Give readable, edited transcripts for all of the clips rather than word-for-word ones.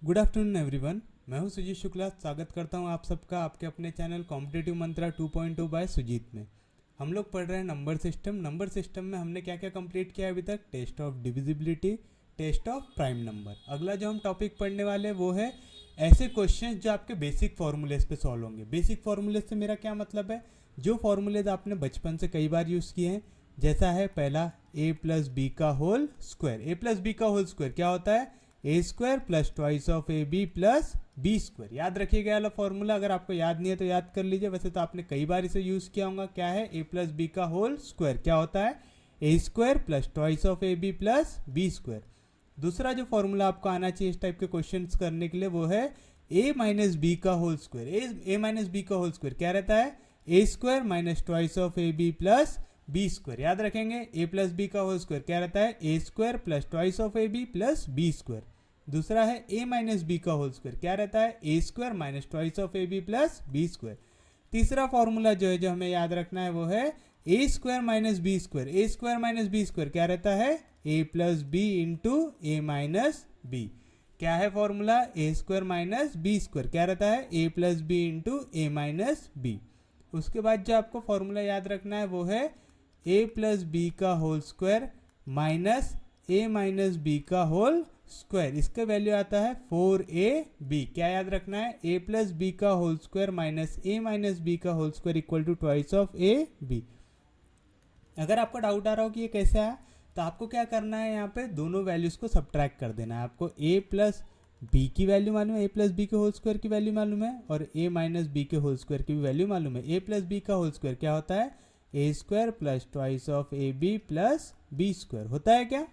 Good afternoon everyone. मैं हूं सुजीत शुक्ला। स्वागत करता हूं आप सबका आपके अपने चैनल कॉम्पिटिटिव मंत्रा 2.2 बाय सुजीत में। हम लोग पढ़ रहे हैं नंबर सिस्टम। नंबर सिस्टम में हमने क्या क्या कंप्लीट किया अभी तक? Test of divisibility, test of prime number. अगला जो हम टॉपिक पढ़ने वाले वो है ऐसे क्वेश्चंस जो आपके बेसिक फॉर्मूलेज पे सॉल्व होंगे। बेसिक फॉर्मूलेज से मेरा क्या मतलब है? जो फॉर्मूलेज आपने बचपन से कई बार यूज़ किए हैं, जैसा है पहला a प्लस बी का होल स्क्वायर। ए प्लस बी का होल स्क्वायर क्या होता है? ए square plus twice of A B plus B square. याद रखिएगा वाला फॉर्मूला। अगर आपको याद नहीं है तो याद कर लीजिए, वैसे तो आपने कई बार इसे यूज़ किया होगा। क्या है? ए प्लस बी का होल स्क्वायर क्या होता है? ए square plus twice of A B plus B square. दूसरा जो फॉर्मूला आपको आना चाहिए इस टाइप के क्वेश्चन करने के लिए वो है ए माइनस बी का whole square. A minus B का होल स्क्वायर क्या रहता है? ए square minus twice of A B plus B square. याद रखेंगे ए प्लस बी का होल स्क्वायर क्या रहता है? ए square plus twice of A B plus B square. दूसरा है ए माइनस बी का होल स्क्वायर क्या रहता है? ए square minus twice of A B plus B square. तीसरा फॉर्मूला जो है जो हमें याद रखना है वो है ए स्क्वायर माइनस बी स्क्वायर। ए स्क्वायर माइनस बी स्क्वायर क्या रहता है? ए प्लस बी इंटू ए माइनस बी। क्या है फॉर्मूला? ए स्क्वायर माइनस बी स्क्वायर क्या रहता है? ए प्लस बी इंटू ए माइनस बी। उसके बाद जो आपको फॉर्मूला याद रखना है वो है ए प्लस बी का होल स्क्वायर माइनस ए माइनस बी का होल स्क्वायर। इसका वैल्यू आता है 4ab। क्या याद रखना है? ए प्लस बी का होल स्क्वायर माइनस ए माइनस बी का whole square equal to twice of A b. अगर आपको डाउट आ रहा हो कि ये कैसे आया तो आपको क्या करना है, यहाँ पे दोनों वैल्यूज को सब्ट्रैक्ट कर देना है। आपको ए प्लस बी की वैल्यू मालूम है, ए प्लस बी के होल स्क्वायर की वैल्यू मालूम है, और ए माइनस बी के होल स्क्वायर की भी वैल्यू मालूम है। ए प्लस बी का होल स्क्वायर क्या होता है? ए square plus twice of A B plus B square होता है क्या?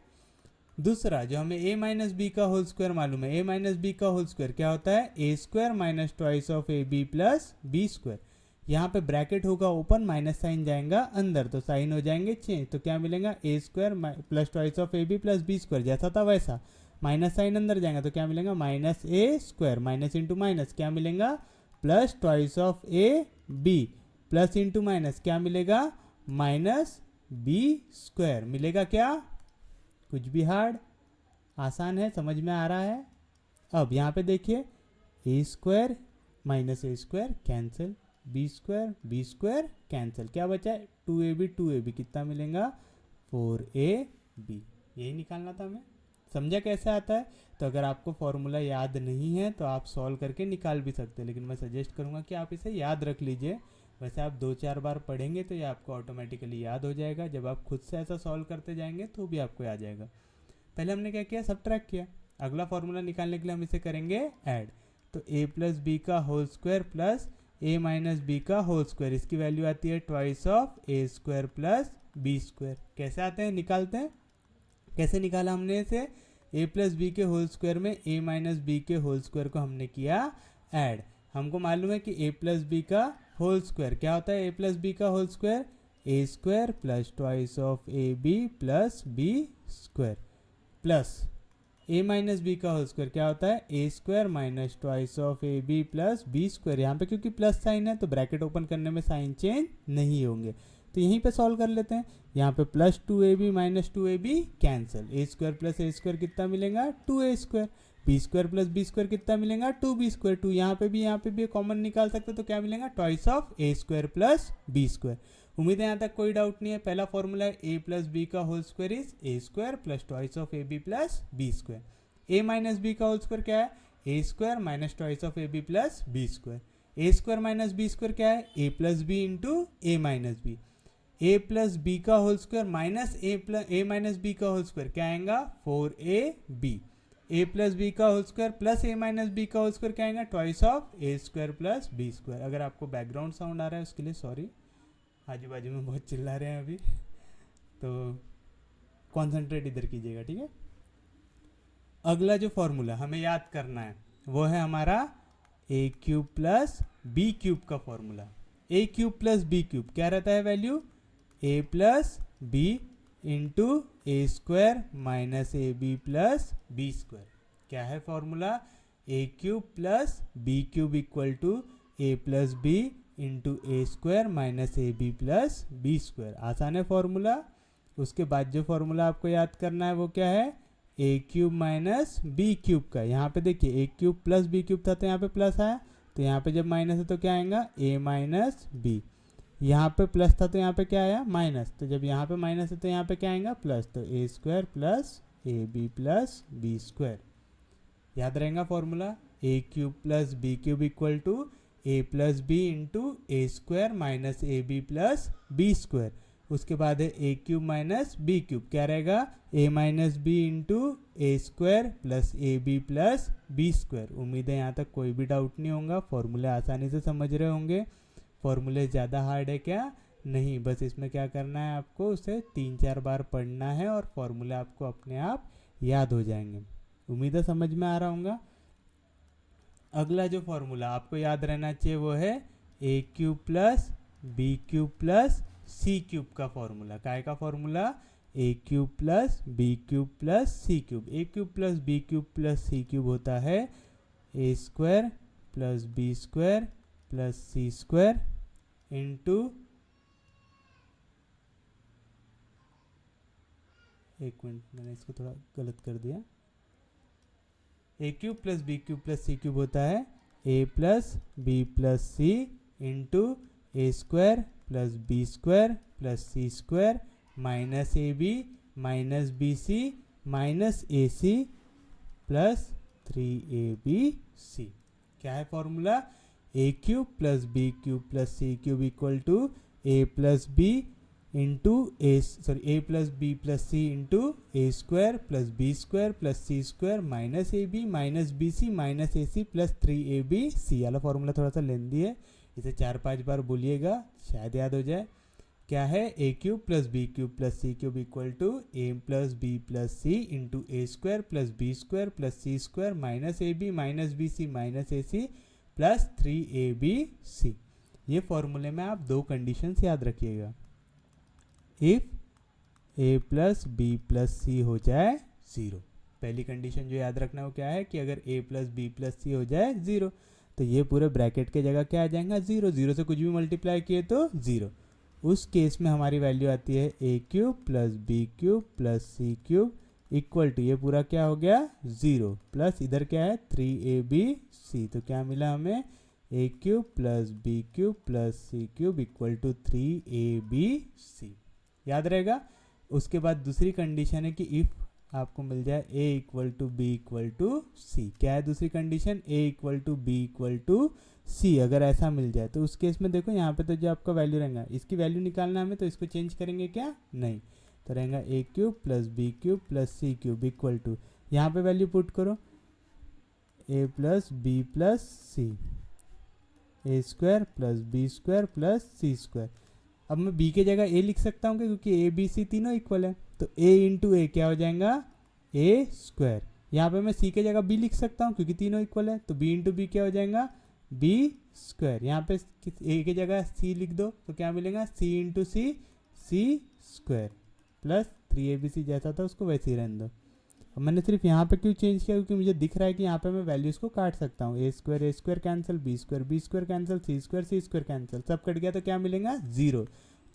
दूसरा जो हमें a माइनस बी का होल स्क्वायर मालूम है, a माइनस बी का होल स्क्वायर क्या होता है? ए square minus twice of A B plus B square. यहाँ पे ब्रैकेट होगा ओपन, माइनस साइन जाएगा अंदर तो साइन हो जाएंगे चेंज, तो क्या मिलेगा? ए square plus twice of A B plus B square जैसा था वैसा, माइनस साइन अंदर जाएगा तो क्या मिलेगा? माइनस ए स्क्वायर माइनस इंटू माइनस क्या मिलेगा? Plus twice of A B plus into minus क्या मिलेगा? माइनस बी स्क्वायर मिलेगा। क्या कुछ भी हार्ड? आसान है, समझ में आ रहा है? अब यहाँ पे देखिए A square minus A square cancel, B square cancel, क्या बचा है? 2ab कितना मिलेगा? 4ab। यही निकालना था हमें। समझा कैसे आता है? तो अगर आपको फॉर्मूला याद नहीं है तो आप सॉल्व करके निकाल भी सकते हैं, लेकिन मैं सजेस्ट करूँगा कि आप इसे याद रख लीजिए। वैसे आप 2-4 बार पढ़ेंगे तो ये आपको ऑटोमेटिकली याद हो जाएगा। जब आप खुद से ऐसा सॉल्व करते जाएंगे तो भी आपको याद जाएगा। पहले हमने क्या किया? सब्ट्रैक्ट किया। अगला फॉर्मूला निकालने के लिए हम इसे करेंगे ऐड। तो ए प्लस बी का होल स्क्वायर प्लस ए माइनस बी का होल स्क्वायर, इसकी वैल्यू आती है twice of a square plus B square. कैसे आते हैं? निकालते हैं। कैसे निकाला हमने इसे? ए प्लस बी के होल स्क्वायर में ए माइनस बी के होल स्क्वायर को हमने किया ऐड। हमको मालूम है कि ए प्लस बी का होल स्क्वायर क्या होता है? ए प्लस बी का whole square A square plus twice of A B plus B square plus A minus B का होल स्क्वायर क्या होता है? ए square minus twice of A B plus B square. यहाँ पे क्योंकि प्लस साइन है तो ब्रैकेट ओपन करने में साइन चेंज नहीं होंगे, तो यहीं पे सॉल्व कर लेते हैं। यहाँ पे plus 2ab minus 2ab cancel, A square plus A square कितना मिलेगा? 2a square. B square plus B square कितना मिलेगा? 2b square. 2 यहाँ पे भी कॉमन निकाल सकते तो क्या मिलेगा? Twice of a square plus B square. उम्मीद है यहाँ तक कोई डाउट नहीं है। पहला फॉर्मूला है ए प्लस बी का whole square is A square plus twice of A B plus B square. A minus B का होल स्क्वायर क्या है? ए square minus twice of A B plus B square. A square minus B square क्या है? ए plus B into A minus B. A plus B का whole square minus ए minus B का whole square क्या आएगा? 4ab। ए plus B का whole square plus ए minus B का whole square क्या आएगा? Twice of a square plus B square. अगर आपको बैकग्राउंड साउंड आ रहा है उसके लिए सॉरी, आजू बाजू में बहुत चिल्ला रहे हैं अभी, तो कॉन्सेंट्रेट इधर कीजिएगा, ठीक है? अगला जो फॉर्मूला हमें याद करना है वो है हमारा a cube plus B cube का फॉर्मूला। ए क्यूब प्लस बी क्यूब क्या रहता है value? A plus B into A square minus A B plus B square. क्या है formula? A cube plus B cube equal to A plus B into A square minus A B plus B square. आसान है formula. उसके बाद जो formula आपको याद करना है वो क्या है? A cube minus B cube का। यहाँ पे देखिए ए क्यूब प्लस बी क्यूब था तो यहाँ पे प्लस आया, तो यहाँ पे जब माइनस है तो क्या आएगा ए माइनस बी। यहाँ पे प्लस था तो यहाँ पे क्या आया माइनस, तो जब यहाँ पे माइनस है तो यहाँ पे क्या आएगा प्लस, तो A square plus A B plus B square. याद रहेगा formula, A cube plus B cube equal to A plus B into A square minus A B plus B square. उसके बाद है A cube minus B cube, क्या रहेगा A minus B into A square plus A B plus B square. उम्मीद है यहाँ तक कोई भी डाउट नहीं होगा, फॉर्मूले आसानी से समझ रहे होंगे। फॉर्मूले ज़्यादा हार्ड है क्या? नहीं, बस इसमें क्या करना है आपको, उसे 3-4 बार पढ़ना है और फॉर्मूले आपको अपने आप याद हो जाएंगे। उम्मीद है समझ में आ रहा होगा। अगला जो फॉर्मूला आपको याद रहना चाहिए वो है A cube plus B cube plus C cube का फॉर्मूला। काय का formula? A cube plus B cube plus C cube. A cube plus B cube plus C cube होता है ए square plus B square plus सी square into, एक minute मैंने इसको थोड़ा गलत कर दिया, A cube plus B cube plus C cube होता है ए plus B plus C into A square plus B square plus C square minus A B minus B C minus A C plus 3ab। क्या है formula? A cube plus B cube plus C cube equal to A plus B into a plus B plus C into A square plus B square plus C square minus A B minus B C minus A C plus 3ab। वाला formula थोड़ा सा लेंदी है, इसे 4-5 बार बोलिएगा, शायद याद हो जाए। क्या है? A cube plus B cube plus C cube equal to A plus B plus C into A square plus B square plus C square minus A B minus B C minus A C plus 3ab। ये फॉर्मूले में आप 2 conditions याद रखिएगा। If A plus B plus C हो जाए 0, पहली condition जो याद रखना है वो क्या है कि अगर ए प्लस बी प्लस सी हो जाए 0, तो ये पूरे ब्रैकेट के जगह क्या आ जाएगा 0, 0 से कुछ भी मल्टीप्लाई किए तो 0। उस केस में हमारी वैल्यू आती है A cube plus B cube plus C cube equal to, ये पूरा क्या हो गया 0 प्लस इधर क्या है 3ab। तो क्या मिला हमें? A cube plus B cube plus C cube equal to 3ab। याद रहेगा। उसके बाद दूसरी कंडीशन है कि इफ आपको मिल जाए A equal to B equal to C. क्या है दूसरी condition? A equal to B equal to C. अगर ऐसा मिल जाए तो उस केस में देखो यहाँ पे तो जो आपका वैल्यू रहेगा, इसकी वैल्यू निकालना हमें, तो इसको चेंज करेंगे क्या? नहीं, तो रहेगा A cube plus B cube plus C cube equal to, यहाँ पे वैल्यू पुट करो A plus B plus C, A square plus B square plus C square. अब मैं b के जगह a लिख सकता हूँ क्योंकि a b c तीनों इक्वल है, तो a इंटू ए क्या हो जाएगा a स्क्वायर। यहाँ पे मैं c के जगह b लिख सकता हूँ क्योंकि तीनों इक्वल है, तो b इंटू बी क्या हो जाएगा b स्क्वायर। यहाँ पे a के जगह c लिख दो तो क्या मिलेगा c इंटू सी सी स्क्वायर प्लस 3abc, जैसा था उसको वैसे ही रहने दो। अब मैंने सिर्फ यहाँ पे क्यों चेंज किया? क्योंकि मुझे दिख रहा है कि यहाँ पे मैं वैल्यूज़ को काट सकता हूँ, A square cancel, B square cancel, C square cancel, सब कट गया तो क्या मिलेगा 0।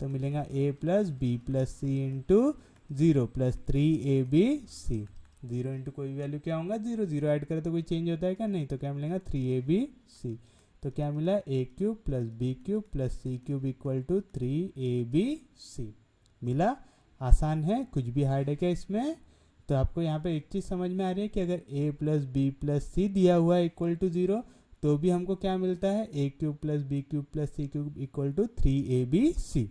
तो मिलेगा A plus B plus C into 0 plus 3abc। 0 into कोई वैल्यू क्या होगा 0, 0 ऐड करें तो कोई चेंज होता है क्या? नहीं, तो क्या मिलेगा 3abc। तो क्या मिला? A cube plus B cube plus C cube equal to 3abc मिला। आसान है, कुछ भी हार्ड है क्या इसमें? तो आपको यहाँ पे एक चीज़ समझ में आ रही है कि अगर a प्लस बी प्लस सी दिया हुआ है इक्वल टू 0, तो भी हमको क्या मिलता है A cube plus B cube plus C cube equal to 3abc।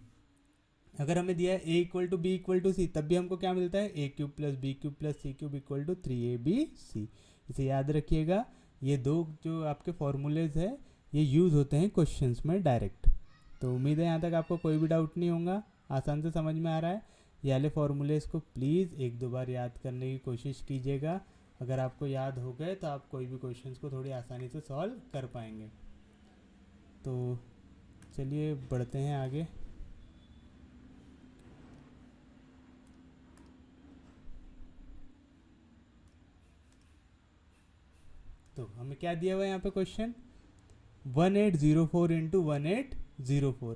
अगर हमें दिया है a equal to B equal to C, तब भी हमको क्या मिलता है A cube plus B cube plus C cube equal to 3abc। इसे याद रखिएगा। ये 2 जो आपके फॉर्मूलेज है ये यूज़ होते हैं क्वेश्चंस में डायरेक्ट। तो उम्मीद है यहाँ तक आपको कोई भी डाउट नहीं होगा, आसान से समझ में आ रहा है। ये वाले फॉर्मूलेस को प्लीज़ 1-2 बार याद करने की कोशिश कीजिएगा। अगर आपको याद हो गए तो आप कोई भी क्वेश्चंस को थोड़ी आसानी से सॉल्व कर पाएंगे। तो चलिए बढ़ते हैं आगे। तो हमें क्या दिया हुआ है यहाँ पे क्वेश्चन 1804 इंटू 1804,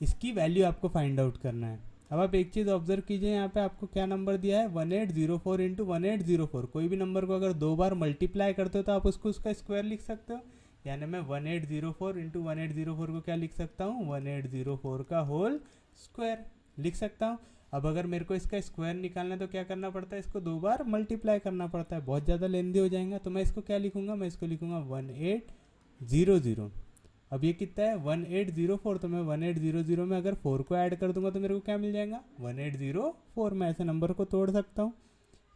इसकी वैल्यू आपको फाइंड आउट करना है। अब आप एक चीज़ ऑब्जर्व कीजिए, यहाँ पे आपको क्या नंबर दिया है 1804 इंटू 1804। कोई भी नंबर को अगर 2 बार मल्टीप्लाई करते हो तो आप उसको उसका स्क्वायर लिख सकते हो। यानी मैं 1804 इंटू 1804 को क्या लिख सकता हूँ 1804 का होल स्क्वायर लिख सकता हूँ। अब अगर मेरे को इसका स्क्वायर निकालना है तो क्या करना पड़ता है, इसको 2 बार मल्टीप्लाई करना पड़ता है, बहुत ज़्यादा लेंदी हो जाएगा। तो मैं इसको क्या लिखूंगा, मैं इसको लिखूंगा 1800। अब ये कितना है 1804, तो मैं 1800 में अगर 4 को ऐड कर दूंगा तो मेरे को क्या मिल जाएगा 1804। मैं ऐसे नंबर को तोड़ सकता हूँ।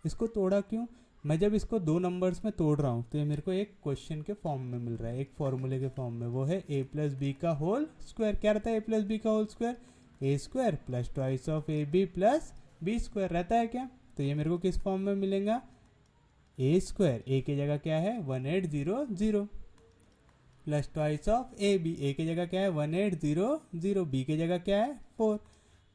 इसको तोड़ा क्यों, मैं जब इसको 2 नंबर्स में तोड़ रहा हूँ तो ये मेरे को एक क्वेश्चन के फॉर्म में मिल रहा है, एक फॉर्मूले के फॉर्म में, वो है a प्लस बी का होल स्क्वायर। क्या रहता है a प्लस बी का whole square, A square plus twice of A B plus B square रहता है क्या। तो ये मेरे को किस फॉर्म में मिलेगा, ए स्क्वायर, ए की जगह क्या है 1800 plus twice of A B, ए की जगह क्या है 1800, बी की जगह क्या है 4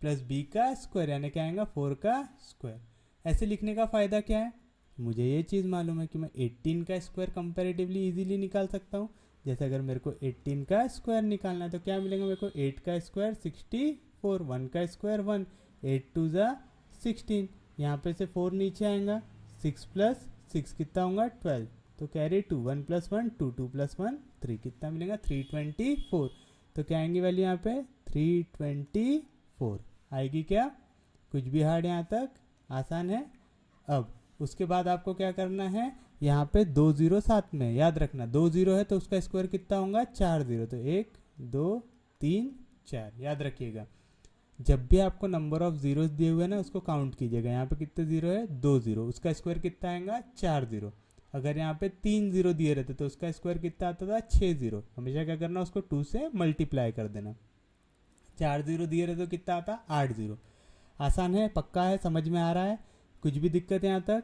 प्लस बी का स्क्वायर यानी क्या आएगा 4 का स्क्वायर। ऐसे लिखने का फ़ायदा क्या है, मुझे ये चीज़ मालूम है कि मैं 18 का स्क्वायर कंपैरेटिवली इजीली निकाल सकता हूँ। जैसे अगर मेरे को 18 का स्क्वायर निकालना है तो क्या मिलेगा मेरे को, 8 का स्क्वायर 64, 1 का स्क्वायर 1, 8 टू ज़ा 16, यहाँ पे से 4 नीचे आएगा, 6 प्लस 6 कितना होगा 12, तो कैरी 2, 1 प्लस 1 2, 2 प्लस 1 3, कितना मिलेगा 324। तो क्या आएंगी वैल्यू यहाँ पे 324 आएगी क्या, कुछ भी हार्ड यहाँ तक आसान है। अब उसके बाद आपको क्या करना है, यहाँ पे 2 0 साथ में, याद रखना 2 0 है तो उसका स्क्वायर कितना होगा 4 0, तो 1 2 3 4, याद रखिएगा। जब भी आपको नंबर ऑफ जीरोस दिए हुए हैं ना उसको काउंट कीजिएगा, यहाँ पे कितने जीरो है 2 0, उसका स्क्वायर कितना आएगा 4 0। अगर यहाँ पे 3 0 दिए रहते तो उसका स्क्वायर कितना आता था 6 0। हमेशा क्या करना, उसको 2 से मल्टीप्लाई कर देना। 4 0 दिए रहते तो कितना आता 8 0। आसान है, पक्का है, समझ में आ रहा है, कुछ भी दिक्कत है यहाँ तक।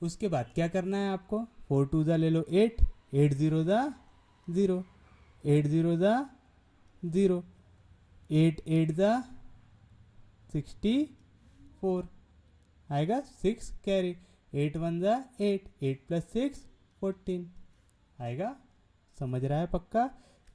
उसके बाद क्या करना है आपको, 4 2 ज़ा ले लो 8, 8 0 ज़ा 0, 8 0 ज़ा 0, 8 8 ज़ा 64 आएगा 6 कैरी, 8 1 ज़ा 8, 8 प्लस 6 14 आएगा। समझ रहा है पक्का।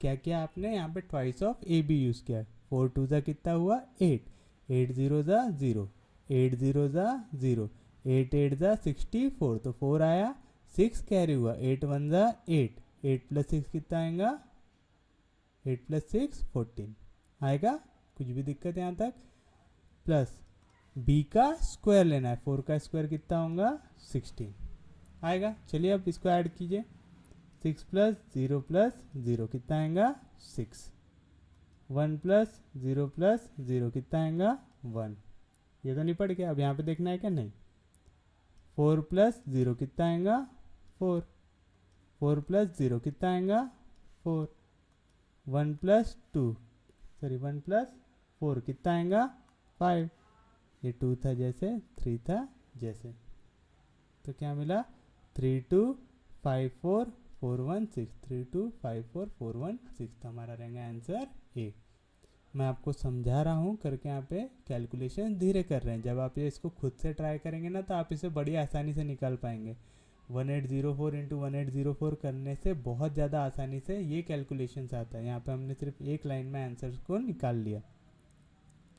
क्या किया आपने यहाँ पे twice of A b use किया, 4 2 ज़ा कितना हुआ 8, 8 0 ज़ा 0, 8 0 ज़ा 0, 8 8 ज़ा 64, तो 4 आया, 6 कैरी हुआ, 8 1 ज़ा 8, 8 प्लस 6 कितना आएगा 8 प्लस 6 14 आएगा। कुछ भी दिक्कत है यहाँ तक। प्लस बी का स्क्वायर लेना है, 4 का स्क्वायर कितना होगा 16 आएगा। चलिए अब इसको ऐड कीजिए, 6 प्लस 0 कितना आएगा 6, 1 प्लस 0 कितना आएगा 1। ये तो नहीं पढ़ गया, अब यहाँ पे देखना है क्या, नहीं। 4 प्लस 0 कितना आएगा 4, 4 प्लस 0 कितना आएगा 4, 1 प्लस 4 कितना आएगा 5, ये 2 था जैसे 3 था जैसे, तो क्या मिला 3 2 5 4 4 1 6, 3 2 5 4 4 1 6, तो हमारा रहेगा आंसर ए। मैं आपको समझा रहा हूँ करके, यहाँ पे कैलकुलेशन धीरे कर रहे हैं। जब आप ये इसको खुद से ट्राई करेंगे ना तो आप इसे बड़ी आसानी से निकाल पाएंगे। 1804 इंटू 1804 करने से बहुत ज़्यादा आसानी से ये कैलकुलेशंस आता है। यहाँ पे हमने सिर्फ एक लाइन में आंसर्स को निकाल लिया।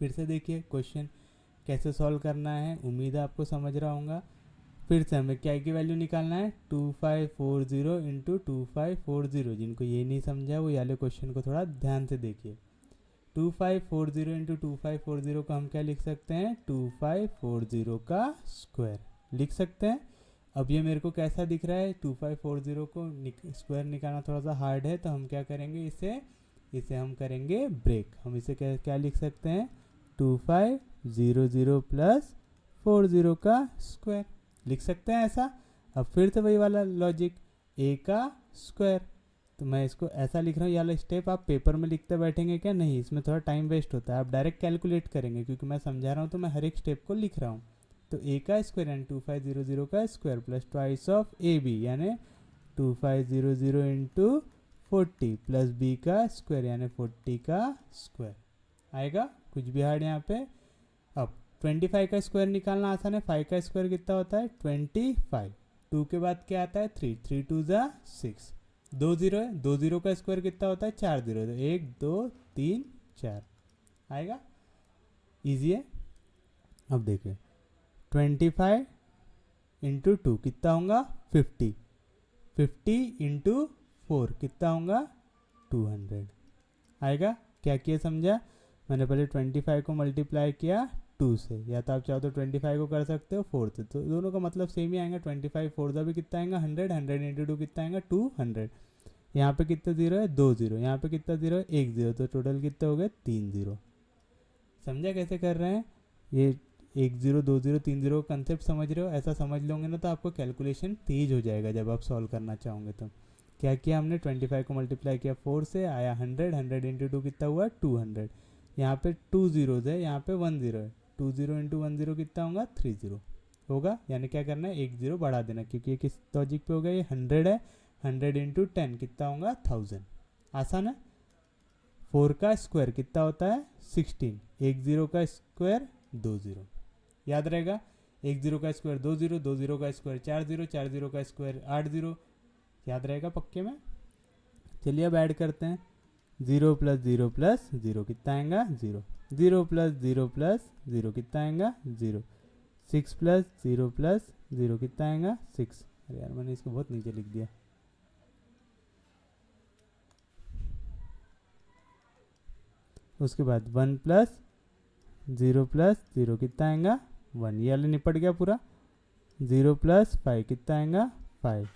फिर से देखिए क्वेश्चन कैसे सॉल्व करना है, उम्मीद है आपको समझ रहा होगा। फिर से हमें क्या की वैल्यू निकालना है 2540 इंटू 2540। जिनको ये नहीं समझा वो वाले क्वेश्चन को थोड़ा ध्यान से देखिए। 2540 इंटू 2540 को हम क्या लिख सकते हैं 2540 का स्क्वायर लिख सकते हैं। अब ये मेरे को कैसा दिख रहा है, 2540 को स्क्वायर निकालना थोड़ा सा हार्ड है, तो हम क्या करेंगे, इसे हम करेंगे ब्रेक। हम इसे क्या लिख सकते हैं 2500 प्लस 40 का स्क्वायर लिख सकते हैं ऐसा। अब फिर से वही वाला लॉजिक, ए का स्क्वायर, तो मैं इसको ऐसा लिख रहा हूँ। ये वाला स्टेप आप पेपर में लिखते बैठेंगे क्या, नहीं, इसमें थोड़ा टाइम वेस्ट होता है। आप डायरेक्ट कैलकुलेट करेंगे, क्योंकि मैं समझा रहा हूँ तो मैं हर एक स्टेप को लिख रहा हूँ। तो ए का स्क्वायर यानी 2500 का square plus twice of A b यानी 2500 इंटू 40 प्लस बी का स्क्वायर यानी 40 का स्क्वायर आएगा। कुछ भी हार्ड यहाँ पे। अब 25 का स्क्वायर निकालना आसान है। 5 का स्क्वायर कितना होता है 25, 2 के बाद क्या आता है 3, 3 2 ज़ा 6, 2 0 है, 2 0 का स्क्वायर कितना होता है 4 0, तो 1 2 3 4 आएगा। ईजी है। अब देखिए 25 इंटू 2 कितना होगा 50, 50 इंटू 4 कितना होगा 200 आएगा। क्या किया समझा, मैंने पहले 25 को मल्टीप्लाई किया 2 से, या तो आप चाहो तो 25 को कर सकते हो 4 से, तो दोनों का मतलब सेम ही आएगा। 25 4 का भी कितना आएगा 100, 100 इंटू 2 कितना आएगा 200। यहाँ पे कितना जीरो है 2 जीरो, यहाँ पे कितना जीरो है 1 जीरो, तो टोटल कितने हो गए 3 जीरो। समझा कैसे कर रहे हैं, ये 1 जीरो 2 जीरो 3 जीरो कंसेप्ट समझ रहे हो, ऐसा समझ लोगे ना तो आपको कैलकुलेशन तेज हो जाएगा जब आप सॉल्व करना चाहोगे। तो क्या किया हमने 25 को मल्टीप्लाई किया 4 से, आया 100, 100 इंटू 2 कितना हुआ 200। यहाँ पे 2 जीरोज है, यहाँ पे 1 जीरो है, 2 जीरो इंटू 1 जीरो कितना होगा 3 जीरो होगा। यानी क्या करना है 1 जीरो बढ़ा देना, क्योंकि ये किस लॉजिक पे होगा, ये 100 है, 100 इंटू 10 कितना होगा 1000। आसान है। 4 का स्क्वायर कितना होता है 16, 1 जीरो का स्क्वायर 2 जीरो, याद रहेगा। 1 जीरो का स्क्वायर 2 जीरो, 2 जीरो का स्क्वायर 4 जीरो, 4 जीरो का स्क्वायर 8 जीरो, याद रहेगा पक्के में। चलिए अब ऐड करते हैं, 0 प्लस 0 प्लस 0 कितना आएगा 0, 0 प्लस 0 प्लस 0 कितना आएगा 0, 6 प्लस 0 प्लस 0 कितना आएगा 6। अरे यार मैंने इसको बहुत नीचे लिख दिया। उसके बाद 1 प्लस 0 कितना आएगा 1, ये वाले निपट गया पूरा। 0 प्लस 5 कितना आएगा 5,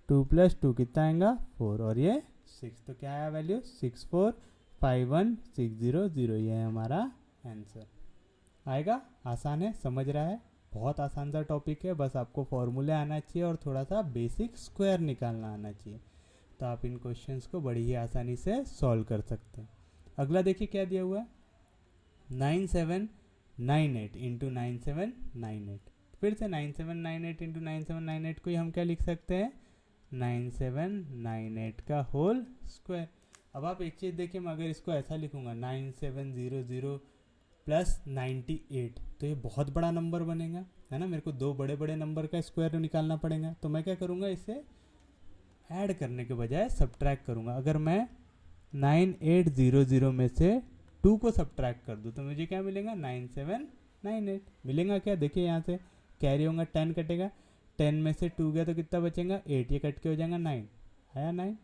2 प्लस 2 कितना आएगा 4, और ये 6, तो क्या आया वैल्यू 6451600, ये है हमारा आंसर आएगा। आसान है, समझ रहा है, बहुत आसान सा टॉपिक है, बस आपको फॉर्मूले आना चाहिए और थोड़ा सा बेसिक स्क्वायर निकालना आना चाहिए, तो आप इन क्वेश्चंस को बड़ी ही आसानी से सॉल्व कर सकते हैं। अगला देखिए क्या दिया हुआ है, 9798 इंटू 9798, फिर से 9798 इंटू 9798 को ही हम क्या लिख सकते हैं 9798 का होल स्क्वायर। अब आप एक चीज़ देखिए, मैं अगर इसको ऐसा लिखूंगा 9700 प्लस 98, तो ये बहुत बड़ा नंबर बनेगा, है ना। मेरे को दो बड़े बड़े नंबर का स्क्वायर निकालना पड़ेगा, तो मैं क्या करूँगा, इसे ऐड करने के बजाय सब्ट्रैक्ट करूँगा। अगर मैं 9800 में से 2 को सब्ट्रैक्ट कर दूँ तो मुझे क्या मिलेगा 9798 मिलेगा। क्या देखिए यहाँ से कैरी होगा, 10 कटेगा, 10 में से 2 गया तो कितना बचेगा 8, ये कट के हो जाएगा 9, आया 9,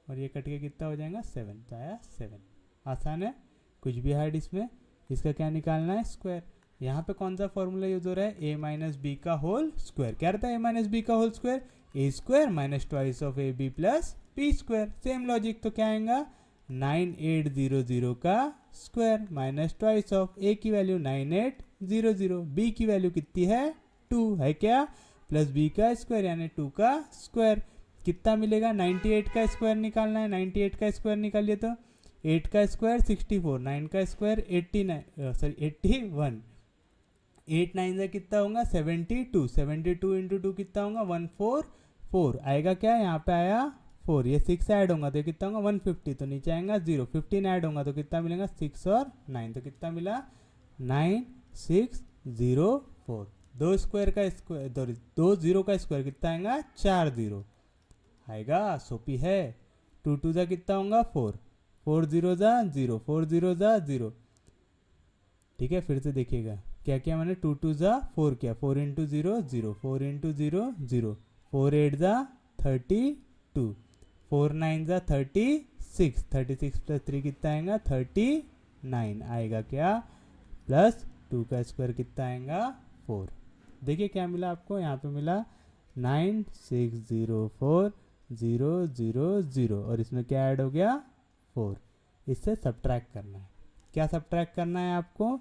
और ये कट के कितना हो जाएगा 7, तो आया 7। आसान है, कुछ भी हार्ड इसमें। इसका क्या निकालना है स्क्वायर। यहाँ पे कौन सा फॉर्मूला यूज हो रहा है, a माइनस बी का होल स्क्वायर। क्या रहता है a माइनस बी का whole square, A square minus twice of A B plus B square, same logic. तो क्या आएगा 9800 का square minus twice of a की वैल्यू 9800, बी की वैल्यू कितनी है 2 है क्या, प्लस बी का स्क्वायर यानी 2 का स्क्वायर कितना मिलेगा 98 का स्क्वायर निकालना है। 98 का स्क्वायर निकालिए तो 8 का स्क्वायर 64, 9 का स्क्वायर 81, 8 9 से कितना होगा 72, 72 इंटू 2 कितना होगा 144 आएगा। क्या यहाँ पे आया 4, ये 6 ऐड होगा तो कितना होगा 150, तो नीचे आएगा 0, 15 ऐड होगा तो कितना मिलेगा 6 और 9, तो कितना मिला 9604। दो स्क्वायर का स्क्वायर, दो जीरो का स्क्वायर कितना आएगा 4 जीरो आएगा, सोपी है। 2 2 जा कितना होगा 4, 4 0 जा 0, 4 0 जा 0, ठीक है। फिर से देखिएगा क्या किया मैंने, 2 2 जा 4 किया, 4 इंटू 0 0, 4 इंटू 0 0, 4 8 जा 32, 4 9 जा 36, 36 प्लस 3 कितना आएगा 39 आएगा क्या, प्लस 2 का स्क्वायर कितना आएगा 4। देखिए क्या मिला आपको, यहाँ पे मिला 9604,000 और इसमें क्या ऐड हो गया 4। इससे सब्ट्रैक्ट करना है, क्या सब्ट्रैक्ट करना है आपको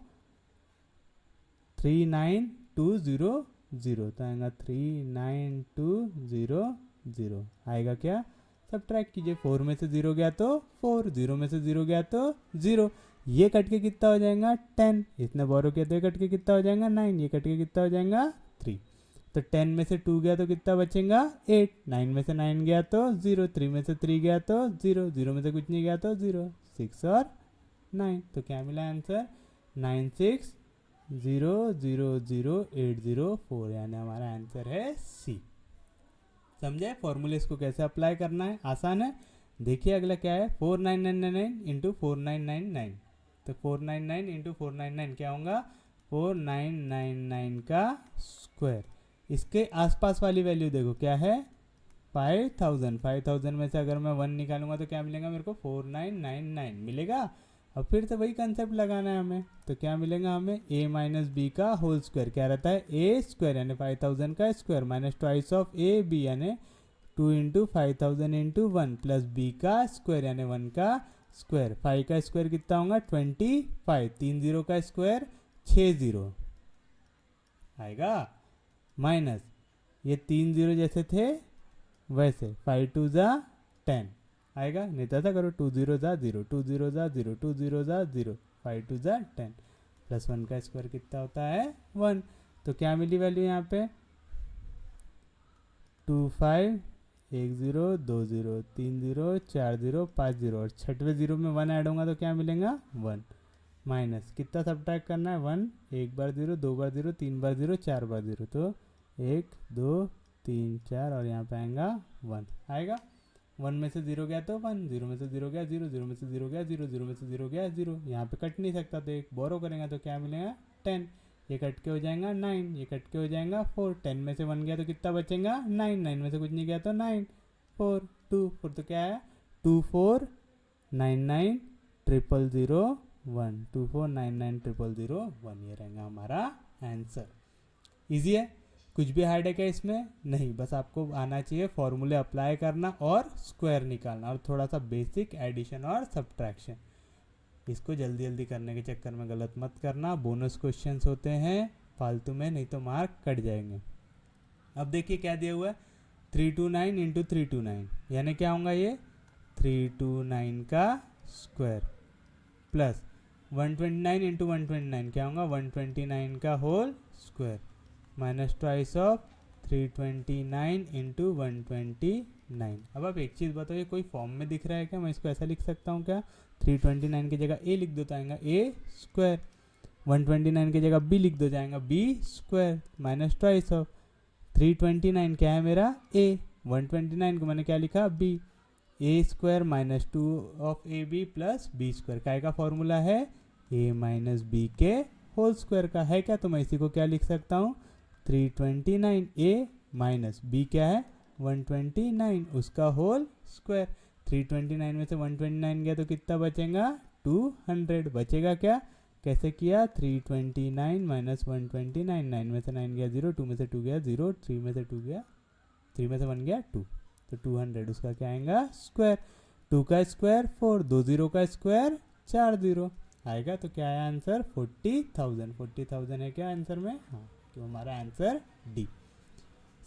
39200, तो आएगा 39200 आएगा क्या, सब्ट्रैक्ट कीजिए। 4 में से 0 गया तो 4, 0 में से 0 गया तो 0, ये कट के कितना हो जाएगा 10, इसने बोरो किया तो ये कट के कितना हो जाएगा 9, ये कट के कितना हो जाएगा 3, तो 10 में से 2 गया तो कितना बचेगा 8, 9 में से 9 गया तो 0, 3 में से 3 गया तो 0, 0 में से कुछ नहीं गया तो 0, 6 और 9, तो क्या मिला आंसर 96000804, यानी हमारा आंसर है सी। समझे फॉर्मूले इसको कैसे अप्लाई करना है, आसान है। देखिए अगला क्या है 4999 इंटू 4999, तो 499 इंटू 499 क्या होगा 4999 का स्क्वायर। इसके आसपास वाली वैल्यू देखो क्या है 5000। 5000 में से अगर मैं 1 निकालूंगा तो क्या मिलेगा मेरे को 4999 मिलेगा। अब फिर से वही कंसेप्ट लगाना है हमें, तो क्या मिलेगा हमें a माइनस बी का होल स्क्वायर क्या रहता है a स्क्वायर यानी 5000 का square minus twice of a b यानी 2 इंटू 5000 इंटू 1 प्लस बी का स्क्वायर यानी 1 का स्क्वायर। 5 का स्क्वायर कितना होगा 25, 3 जीरो का स्क्वायर 6 जीरो आएगा माइनस ये 3 जीरो जैसे थे वैसे 5 टू ज़ा 10 आएगा, नहीं तो ऐसा करो 2 जीरो ज़ा 0, 2 जीरो ज़ा 0, 2 जीरो ज़ा 0, 5 टू ज़ा 10 प्लस 1 का स्क्वायर कितना होता है 1। तो क्या मिली वैल्यू यहाँ पे 2 5 1 0 2 0 3 0 4 0 5 0 और छठवें जीरो में 1 ऐड होगा तो क्या मिलेगा 1 माइनस कितना सब्ट्रैक्ट करना है 1, एक बार 0, 2 बार 0, 3 बार 0, 4 बार 0, तो 1 2 3 4 और यहाँ पे आएगा 1 आएगा। 1 में से 0 गया तो 1, 0 में से 0 गया 0, 0 में से 0 गया 0, 0 में से 0 गया 0, यहाँ पे कट नहीं सकता तो एक बोरो करेंगे तो क्या मिलेगा 10, ये कट के हो जाएगा 9, ये कट के हो जाएगा 4, 10 में से 1 गया तो कितना बचेगा 9, 9 में से कुछ नहीं गया तो 9, 4 2 4 तो क्या है 2 4 9 9 0 0 1, 2 4 9 9 0 0 1, ये रहेगा हमारा आंसर। इजी है, कुछ भी हार्ड है क्या इसमें नहीं, बस आपको आना चाहिए फॉर्मूले अप्लाई करना और स्क्वायर निकालना और थोड़ा सा बेसिक एडिशन और सब्ट्रैक्शन। इसको जल्दी जल्दी करने के चक्कर में गलत मत करना, बोनस क्वेश्चंस होते हैं फालतू में, नहीं तो मार्क कट जाएंगे। अब देखिए क्या दिया हुआ है 329 इंटू 329 यानी क्या होगा ये 329 का स्क्वायर प्लस 129 इंटू 129 क्या होगा 129 का whole square minus twice of 329 into 129। अब आप एक चीज़ बताओ ये कोई फॉर्म में दिख रहा है क्या, मैं इसको ऐसा लिख सकता हूँ क्या 329 की जगह a लिख दो तो आएगा a स्क्वायर, 129 की जगह b लिख दो जाएगा b square minus twice of 329 क्या है मेरा a, 129 को मैंने क्या लिखा b, a square minus 2 of A B plus B square काय का फॉर्मूला है a माइनस बी के होल स्क्वायर का है क्या, तो मैं इसी को क्या लिख सकता हूँ 329a माइनस b क्या है 129 उसका होल स्क्वायर। 329 में से 129 गया तो कितना बचेगा 200 बचेगा क्या, कैसे किया 329 माइनस 129, 9 में से 9 गया 0, 2 में से 2 गया 0, 3 में से 2 गया 3 में से 1 गया 2, तो 200 उसका क्या आएगा स्क्वायर। 2 का स्क्वायर 4, 2 0 का स्क्वायर 4 0 आएगा, तो क्या है आंसर 40,000। 40,000 है क्या आंसर में, हाँ तो हमारा आंसर डी।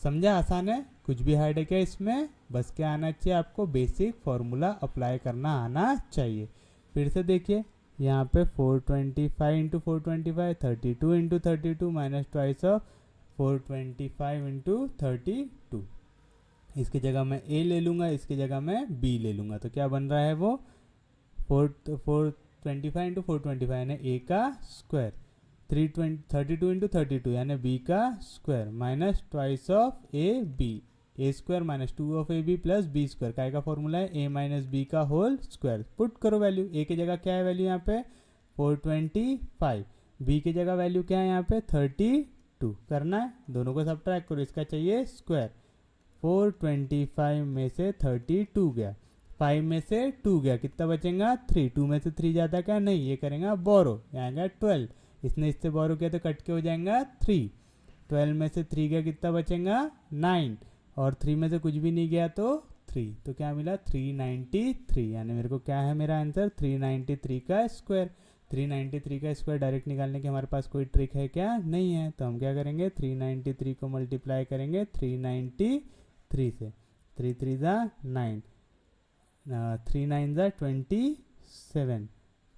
समझा, आसान है, कुछ भी हार्ड है क्या इसमें, बस क्या आना चाहिए आपको बेसिक फॉर्मूला अप्लाई करना आना चाहिए। फिर से देखिए यहाँ पे 425 into 425 32 into 32 minus twice of 425 into 32, इसकी जगह मैं a ले लूँगा, इसकी जगह मैं b ले लूँगा, तो क्या बन रहा है वो 425 इंटू 425 यानी a का स्क्वायर 32 इंटू 32 यानी b का square minus twice of A B, a square minus 2 of A B plus B square काय का फॉर्मूला है a माइनस बी का होल स्क्वायर। पुट करो वैल्यू, a की जगह क्या है वैल्यू यहाँ पे 425, b की जगह वैल्यू क्या है यहाँ पे 32 करना है, दोनों को सब्ट्रैक्ट करो, इसका चाहिए स्क्वायर। 425 में से 32 गया, 5 में से 2 गया, कितना बचेगा 3, 2 में से 3 जाता क्या नहीं, ये करेगा बोरो, आएगा 12, इसने इससे बोरो किया तो कट के हो जाएगा 3, 12 में से 3 गया कितना बचेगा 9 और 3 में से कुछ भी नहीं गया तो 3, तो क्या मिला 393, यानी मेरे को क्या है मेरा आंसर 393 का स्क्वायर। 393 का स्क्वायर डायरेक्ट निकालने की हमारे पास कोई ट्रिक है क्या, नहीं है, तो हम क्या करेंगे 393 को मल्टीप्लाई करेंगे 393 से, 3 3 ज़ा 9, 3 9 ज़ा 27,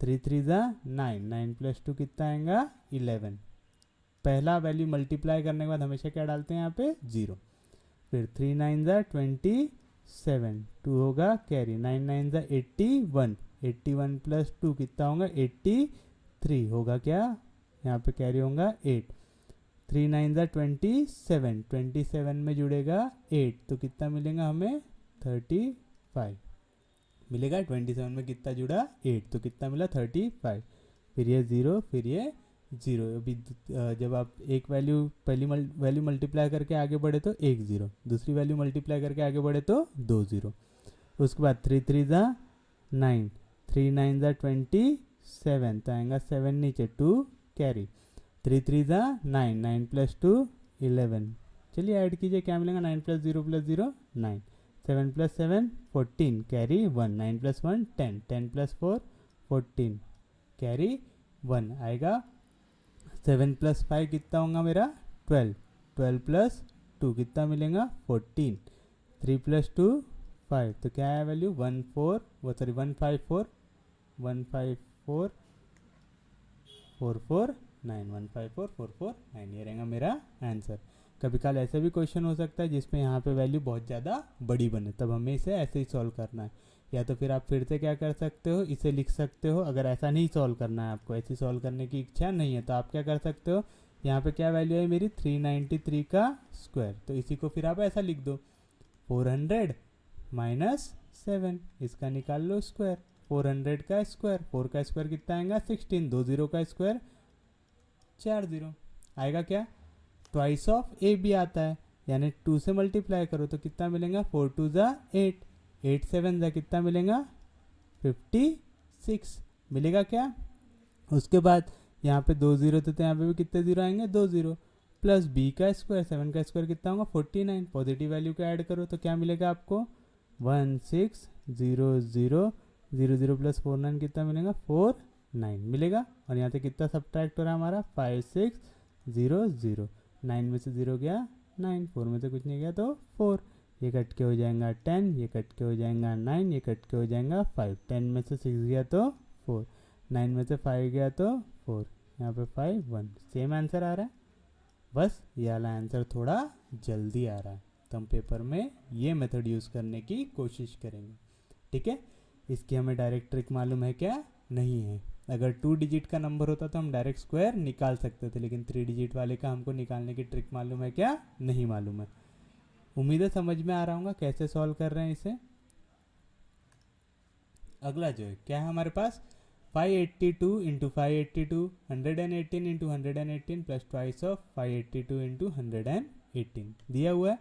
3 3 ज़ा 9, 9 प्लस 2 कितना आएगा 11। पहला वैल्यू मल्टीप्लाई करने के बाद हमेशा क्या डालते हैं यहाँ पे 0, फिर 3 9 ज़ा 27, 2 होगा कैरी, 9 9 ज़ा 81, 81 प्लस 2 कितना होगा 83 होगा क्या, यहाँ पे कैरी होगा 8, 3 9 ज़ा 27, 27 में जुड़ेगा 8 तो कितना मिलेगा हमें 35 मिलेगा, 27 में कितना जुड़ा 8 तो कितना मिला 35, फिर ये 0, फिर ये 0। अभी जब आप एक वैल्यू पहली वैल्यू मल्टीप्लाई करके आगे बढ़े तो 1 0, दूसरी वैल्यू मल्टीप्लाई करके आगे बढ़े तो 2 0। उसके बाद 3 3 ज़ा 9, 3 9 ज़ा 27, तो आएगा 7 नीचे, 2 कैरी। 3 3 ज़ा 9, 9 प्लस 2 11। चलिए ऐड कीजिए, क्या मिलेगा, 9 plus 0 plus 0 9, 7 plus 7 14 carry 1, 9 plus 1 10, 10 plus 4 14 carry 1 आएगा। 7 प्लस 5 कितना होगा मेरा 12, 12 प्लस 2 कितना मिलेगा 14, 3 प्लस 2 5, तो क्या है वैल्यू 154 449, ये रहेगा मेरा आंसर। कभी कल ऐसे भी क्वेश्चन हो सकता है जिसमें यहाँ पे वैल्यू बहुत ज़्यादा बड़ी बने, तब हमें इसे ऐसे ही सॉल्व करना है। या तो फिर आप फिर से क्या कर सकते हो, इसे लिख सकते हो। अगर ऐसा नहीं सॉल्व करना है, आपको ऐसी सॉल्व करने की इच्छा नहीं है, तो आप क्या कर सकते हो, यहाँ पे क्या वैल्यू है मेरी 393 का स्क्वायर, तो इसी को फिर आप ऐसा लिख दो 400 माइनस 7, इसका निकाल लो स्क्वायर। 400 का स्क्वायर, 4 का स्क्वायर कितना आएगा 16, 2 0 का स्क्वायर 4 0 आएगा। क्या ट्वाइस ऑफ ए भी आता है, यानी 2 से मल्टीप्लाई करो तो कितना मिलेगा 4 2 ज़ा 8, 8 7 ज़ा कितना मिलेगा 56 मिलेगा। क्या उसके बाद यहाँ पे 2 0 थे, तो यहाँ पे भी कितने जीरो आएंगे 2 0, प्लस बी का स्क्वायर, 7 का स्क्वायर कितना होगा 49, पॉजिटिव वैल्यू को ऐड करो तो क्या मिलेगा आपको 1600 0 प्लस 49 कितना मिलेगा 49 मिलेगा। और यहाँ से कितना सब्ट्रैक्ट हो रहा है हमारा 5600, 9 में से 0 गया 9, 4 में से कुछ नहीं गया तो 4, ये कट के हो जाएगा 10, ये कट के हो जाएगा 9, ये कट के हो जाएगा 5, 10 में से 6 गया तो 4, 9 में से 5 गया तो 4, यहाँ पे 5 1, सेम आंसर आ रहा है। बस ये वाला आंसर थोड़ा जल्दी आ रहा है, तो हम पेपर में ये मेथड यूज़ करने की कोशिश करेंगे। ठीक है, इसकी हमें डायरेक्ट ट्रिक मालूम है क्या, नहीं है। अगर 2 डिजिट का नंबर होता तो हम डायरेक्ट स्क्वायर निकाल सकते थे, लेकिन 3 डिजिट वाले का हमको निकालने की ट्रिक मालूम है क्या, नहीं मालूम है। उम्मीद है समझ में आ रहा होगा कैसे सॉल्व कर रहे हैं इसे। अगला जो है क्या है हमारे पास 582 into 582, 118 into 118 plus twice of 582 into 118 दिया हुआ है।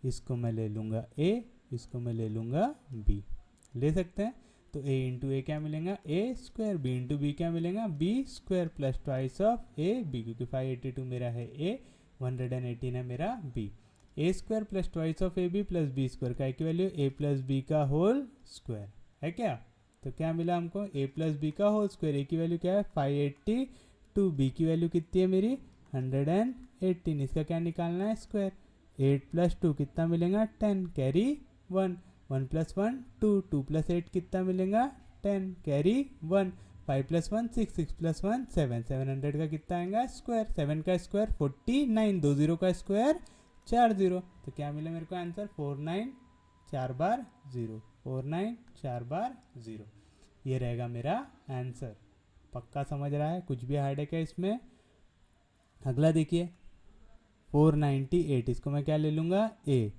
इसको मैं ले लूँगा ए, इसको मैं ले लूँगा बी, ले सकते हैं। तो a इंटू ए क्या मिलेगा ए स्क्वायर, बी इंटू बी क्या मिलेगा b square, plus twice of A b, क्योंकि 582 मेरा है ए, 118 है मेरा b. A square plus twice of A B plus B square का की वैल्यू ए प्लस बी का होल स्क्वायर है क्या। तो क्या मिला हमको ए प्लस बी का होल स्क्वायर, ए की वैल्यू क्या है 582, बी की वैल्यू कितनी है मेरी 118, इसका क्या निकालना है स्क्वायर। 8 प्लस 2 कितना मिलेगा 10 कैरी 1, 1 प्लस 1 2, 2 प्लस 8 कितना मिलेगा 10 कैरी 1, 5 प्लस 1 6, 6 प्लस 1 7, 700 का कितना आएगा स्क्वायर, 7 का स्क्वायर 49, 2 0 का स्क्वायर 4 0, तो क्या मिला मेरे को आंसर 49 4 बार 0, 49 4 बार 0, ये रहेगा मेरा आंसर। पक्का समझ रहा है, कुछ भी हार्ड है क्या इसमें। अगला देखिए 498, इसको मैं क्या ले लूँगा ए,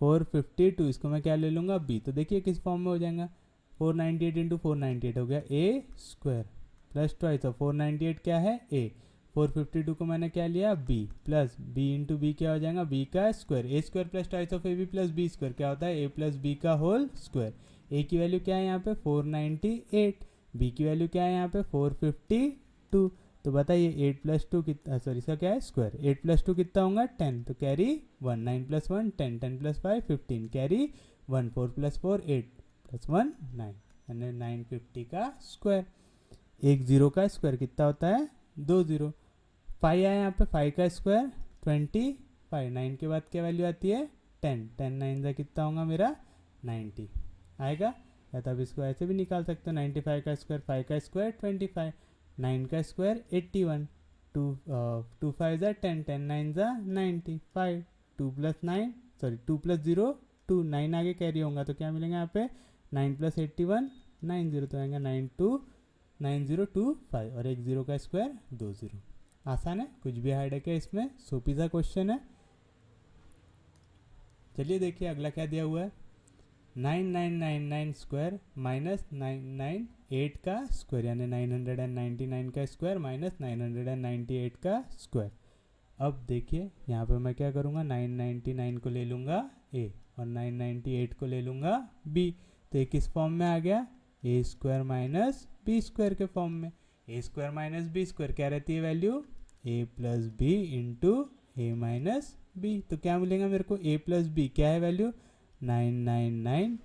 452 इसको मैं क्या ले लूँगा बी, तो देखिए किस फॉर्म में हो जाएगा 498 इंटू 498 हो गया a square, plus twice of 498 क्या है ए, 452 को मैंने क्या लिया b, plus B into b क्या हो जाएगा बी का square, A square plus twice of A B plus B square क्या होता है ए प्लस बी का होल स्क्वायर। ए की वैल्यू क्या है यहाँ पे 498, बी की वैल्यू क्या है यहाँ पे 452, तो बताइए 8 प्लस 2 कितना, सॉरी इसका क्या है स्क्वायर, 8 प्लस 2 कितना होगा 10, तो carry 1, 9 plus 1 10, 10 plus 5 15 carry 1, 4 plus 4 8 plus 1 9, यानी 950 का स्क्वायर। एक जीरो का स्क्वायर कितना होता है 2 0, 5 आया यहाँ पे 5 का स्क्वायर 25, 9 के बाद क्या वैल्यू आती है 10, 10 9 का कितना होगा मेरा 90 आएगा। या तब इसको ऐसे भी निकाल सकते हो 95 का स्क्वायर, 5 का स्क्वायर 25, 9 का स्क्वायर 81, 2 5 ज़ा 10, 10 9 ज़ा 95, 2 प्लस 9 सॉरी 2 प्लस 0 2, 9 आगे कैरी होगा तो क्या मिलेगा यहाँ पे 9 प्लस 81 90, तो आएगा 9025 और एक जीरो का स्क्वायर 2 0। आसान है, कुछ भी हार्ड है क्या इसमें, सोपी सा क्वेश्चन है। चलिए देखिए अगला क्या दिया हुआ है 9999 स्क्वायर माइनस 998 का स्क्वायर, यानी 999 का स्क्वायर माइनस 998 का स्क्वायर। अब देखिए यहाँ पे मैं क्या करूँगा, 999 को ले लूँगा ए और 998 को ले लूँगा बी, तो ये किस फॉर्म में आ गया, a square minus B square के फॉर्म में। A square minus B square क्या रहती है value, a plus B into A minus b. तो क्या मिलेगा मेरे को, ए प्लस बी क्या है वैल्यू 999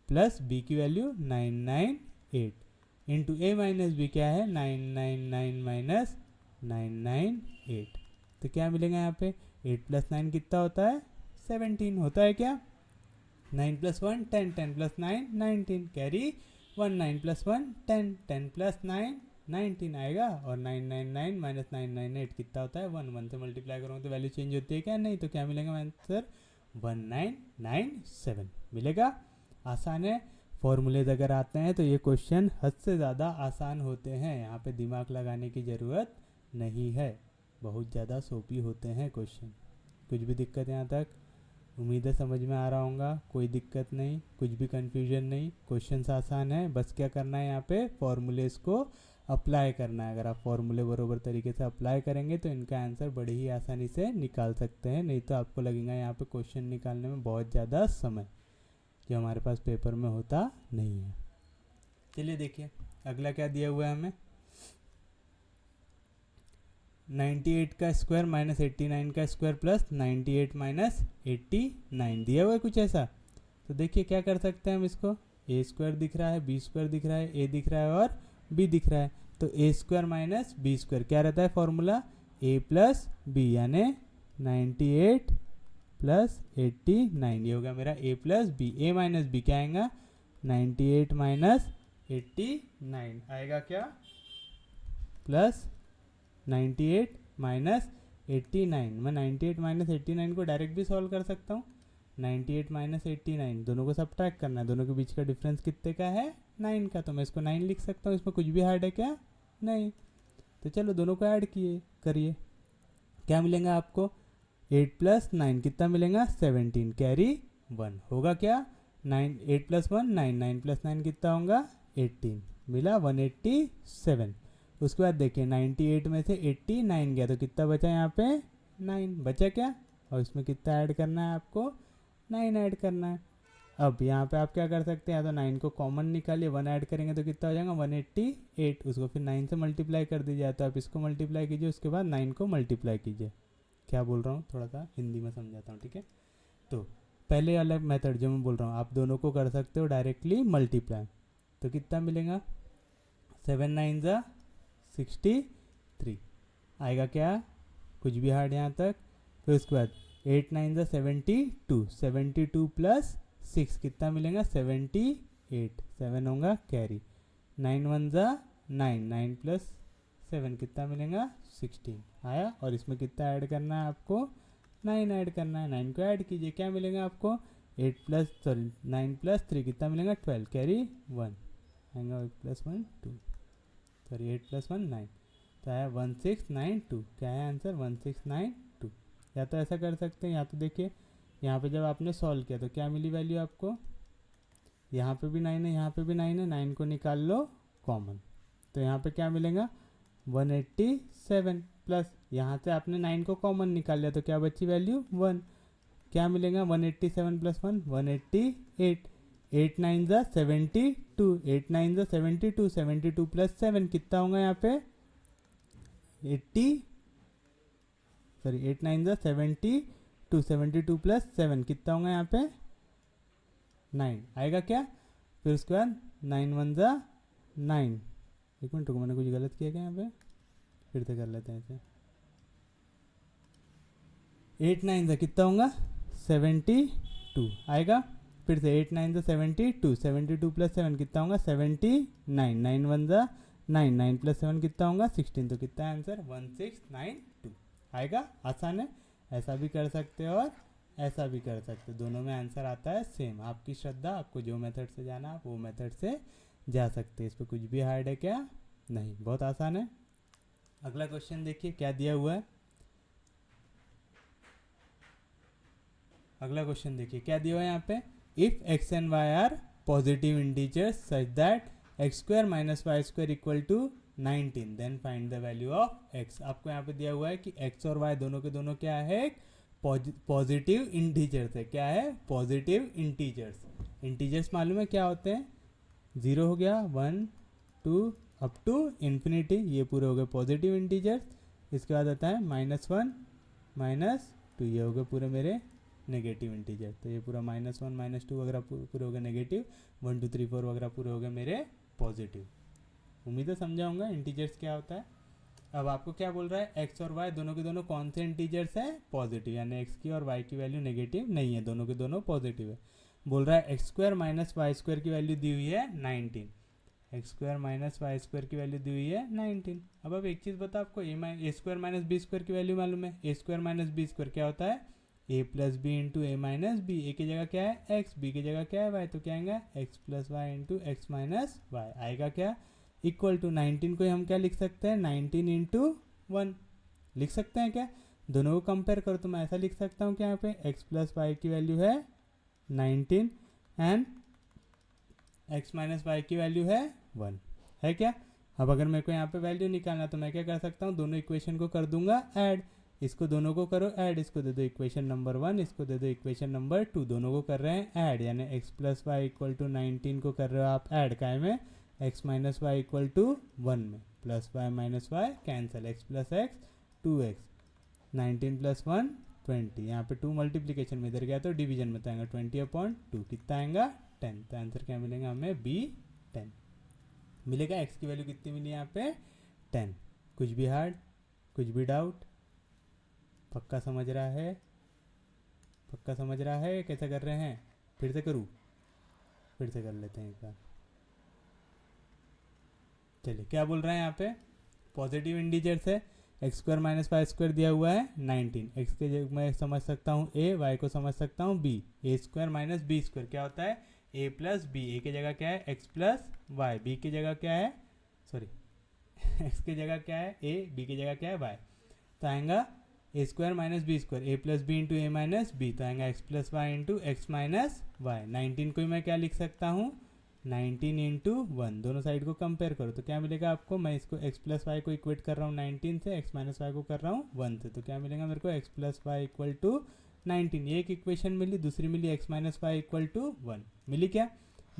प्लस बी की वैल्यू 998 इंटू ए माइनस बी क्या है 999 माइनस 998। तो क्या मिलेगा यहाँ पे, 8 प्लस 9 कितना होता है 17 होता है क्या, 9 plus 1 10, 10 plus 9 19, carry 1, 9 plus 1 10, 10 plus 9 19 आएगा, और 999 माइनस 998 कितना होता है 1, 1 से मल्टीप्लाई करूँगा तो वैल्यू चेंज होती है क्या, नहीं। तो क्या मिलेगा आंसर 1997 मिलेगा। आसान है, फॉर्मूलेज अगर आते हैं तो ये क्वेश्चन हद से ज़्यादा आसान होते हैं, यहाँ पे दिमाग लगाने की ज़रूरत नहीं है, बहुत ज़्यादा सोपी होते हैं क्वेश्चन। कुछ भी दिक्कत यहाँ तक, उम्मीद है समझ में आ रहा होगा, कोई दिक्कत नहीं, कुछ भी कन्फ्यूजन नहीं, क्वेश्चन आसान है। बस क्या करना है, यहाँ पे फॉर्मूलेज को अप्लाई करना है। अगर आप फॉर्मूले बरोबर तरीके से अप्लाई करेंगे तो इनका आंसर बड़ी ही आसानी से निकाल सकते हैं, नहीं तो आपको लगेगा यहाँ पे क्वेश्चन निकालने में बहुत ज़्यादा समय, जो हमारे पास पेपर में होता नहीं है। चलिए देखिए अगला क्या दिया हुआ है हमें, 98 का स्क्वायर माइनस 89 का स्क्वायर प्लस 98 माइनस 89 दिया हुआ है कुछ ऐसा। तो देखिए क्या कर सकते हैं हम इसको, ए स्क्वायर दिख रहा है, बी स्क्वायर दिख रहा है, ए दिख रहा है और बी दिख रहा है, तो A square minus B square क्या रहता है फॉर्मूला, ए प्लस बी, यानी 98 प्लस 89, ये हो गया मेरा ए प्लस बी। ए माइनस बी क्या आएगा 98 माइनस 89 आएगा क्या, प्लस 98 माइनस 89। मैं 98 माइनस 89 को डायरेक्ट भी सॉल्व कर सकता हूँ, 98 माइनस 89 दोनों को सब्ट्रैक्ट करना है, दोनों के बीच का डिफरेंस कितने का है 9 का, तो मैं इसको 9 लिख सकता हूँ, इसमें कुछ भी हार्ड है क्या, नहीं। तो चलो दोनों को ऐड किए करिए, क्या मिलेगा आपको 8 प्लस 9 कितना मिलेगा 17, कैरी 1 होगा क्या, 9 8 प्लस 1 9, 9 प्लस 9 कितना होगा 18, मिला 187। उसके बाद देखिए 98 में से 89 गया तो कितना बचा यहाँ पे 9 बचा क्या, और इसमें कितना ऐड करना है आपको 9 ऐड करना है। अब यहाँ पे आप क्या कर सकते हैं, या तो 9 को कॉमन निकालिए, 1 ऐड करेंगे तो कितना हो जाएगा 188, उसको फिर 9 से मल्टीप्लाई कर दीजिए, तो आप इसको मल्टीप्लाई कीजिए उसके बाद 9 को मल्टीप्लाई कीजिए। क्या बोल रहा हूँ थोड़ा सा हिंदी में समझाता हूँ, ठीक है। तो पहले अलग मेथड जो मैं बोल रहा हूँ आप दोनों को कर सकते हो डायरेक्टली मल्टीप्लाई, तो कितना मिलेगा 7 9 ज़ा 63 आएगा क्या, कुछ भी हार्ड यहाँ तक। फिर उसके बाद 8 9 ज़ा 72, 72 प्लस 6 कितना मिलेगा 78, 7 होगा कैरी, 9 1 ज़ा 9, 9 प्लस 7 कितना मिलेगा 16 आया, और इसमें कितना ऐड करना है आपको 9 ऐड करना है, 9 को ऐड कीजिए क्या मिलेगा आपको 9 प्लस 3 कितना मिलेगा 12, कैरी 1 आएगा, 8 प्लस 1 2, सॉरी 8 प्लस 1 9, तो आया 1692, क्या है आंसर 1692। या तो ऐसा कर सकते हैं, या तो देखिए यहाँ पे जब आपने सॉल्व किया तो क्या मिली वैल्यू आपको, यहाँ पे भी 9 है यहाँ पे भी 9 है, 9 को निकाल लो कॉमन, तो यहाँ पे क्या मिलेगा 187 प्लस यहाँ से आपने 9 को कॉमन निकाल लिया तो क्या बची वैल्यू 1, क्या मिलेगा 187 प्लस 1 188, 8 9 ज़ा 72, 8 9 ज़ा 72, 72 प्लस 7 कितना होगा यहाँ पे 80, सॉरी 8 9 ज़ा 72, 72 प्लस 7 कितना होगा यहाँ पे 9 आएगा क्या। फिर उसके बाद 9 1 ज़ा 9, एक मिनट रुको मैंने कुछ गलत किया क्या यहाँ पे, फिर से कर लेते हैं इसे, 8 9 ज़ा कितना होगा 72 आएगा, फिर से 8 9 ज़ा 72, 72 प्लस 7 कितना होगा 79, 9 1 ज़ा 9, 9 प्लस 7 कितना होगा 16, तो कितना आंसर 1692 आएगा। आसान है, ऐसा भी कर सकते हो और ऐसा भी कर सकते हो, दोनों में आंसर आता है सेम, आपकी श्रद्धा, आपको जो मेथड से जाना आप वो मेथड से जा सकते हैं, इस पर कुछ भी हार्ड है क्या, नहीं, बहुत आसान है। अगला क्वेश्चन देखिए क्या दिया हुआ है, अगला क्वेश्चन देखिए क्या दिया हुआ है यहाँ पे, if x and y are positive integers such that x square minus y square equal to 19 then find the value of x. आपको यहाँ पे दिया हुआ है कि एक्स और वाई दोनों के दोनों क्या है, पॉजिटिव इंटीजर्स है। क्या है, पॉजिटिव इंटीजर्स। इंटीजर्स मालूम है क्या होते हैं, 0 हो गया, 1 2 अप टू इन्फिनिटी, ये पूरे हो गए पॉजिटिव इंटीजर्स। इसके बाद आता है -1 -2, ये हो गए पूरे मेरे नेगेटिव इंटीजर। तो ये पूरा -1 -2 वगैरह पूरे हो गए नेगेटिव, 1 2 3 4 वगैरह पूरे हो गए मेरे पॉजिटिव। उम्मीद है समझा होगा इंटीजर्स क्या होता है। अब आपको क्या बोल रहा है, एक्स और वाई दोनों के दोनों कौन से इंटीजर्स हैं, पॉजिटिव, यानी एक्स की और वाई की वैल्यू नेगेटिव नहीं है, दोनों के दोनों पॉजिटिव है। बोल रहा है x square minus y square की वैल्यू दी हुई है 19, x square minus y square की वैल्यू दी हुई है 19। अब एक चीज़ बता, आपको a square minus B square की वैल्यू मालूम है। ए स्क्वायर माइनस बी स्क्वायर क्या होता है, ए प्लस बी इंटू ए माइनस बी। ए की जगह क्या है एक्स, बी की जगह क्या है वाई, तो क्या आएगा x plus y into x minus y आएगा क्या, इक्वल टू 19 को हम क्या लिख सकते हैं, 19 इंटू 1 लिख सकते हैं क्या। दोनों को कंपेयर करो तो मैं ऐसा लिख सकता हूँ कि यहाँ पे एक्स प्लस वाई की वैल्यू है 19 एंड एक्स माइनस वाई की वैल्यू है 1, है क्या। अब अगर मेरे को यहाँ पे वैल्यू निकालना तो मैं क्या कर सकता हूँ, दोनों इक्वेशन को कर दूंगा ऐड। इसको दोनों को करो ऐड, इसको दे दो इक्वेशन नंबर 1, इसको दे दो इक्वेशन नंबर 2, दोनों को कर रहे हैं ऐड, यानी x plus Y equal to 19 को कर रहे हो आप ऐड, काय में x minus y equal to 1 में, plus y minus y cancel, x plus x 2x, 19 प्लस 1 20, यहाँ पे 2 मल्टीप्लीकेशन में इधर गया तो डिवीजन में तो आएगा 20/2, कितना आएगा 10। तो आंसर क्या मिलेगा हमें, बी 10 मिलेगा। एक्स की वैल्यू कितनी मिली यहाँ पे 10। कुछ भी हार्ड, कुछ भी डाउट, पक्का समझ रहा है, पक्का समझ रहा है, कैसे कर रहे हैं, फिर से करूँ, फिर से कर लेते हैं एक बार। चलिए क्या बोल रहे हैं यहाँ पे, पॉजिटिव इंटीजर्स है, x square minus y square दिया हुआ है 19, एक्स के जगह मैं समझ सकता हूँ ए, वाई को समझ सकता हूँ B. A square minus B square क्या होता है, ए प्लस बी, ए की जगह क्या है एक्स प्लस वाई, बी की जगह क्या है, सॉरी एक्स की जगह क्या है ए, बी की जगह क्या है वाई, तो आएगा a square minus B square, A plus B into A minus b, तो आएगा x plus y into x minus y. 19 को मैं क्या लिख सकता हूँ, 19 इंटू 1, दोनों साइड को कंपेयर करो तो क्या मिलेगा आपको, मैं इसको x प्लस वाई को इक्वेट कर रहा हूँ 19 से, x माइनस वाई को कर रहा हूँ 1 से, तो क्या मिलेगा मेरे को x plus Y equal to 19। ये एक इक्वेशन मिली, दूसरी मिली x minus y equal to 1 मिली क्या।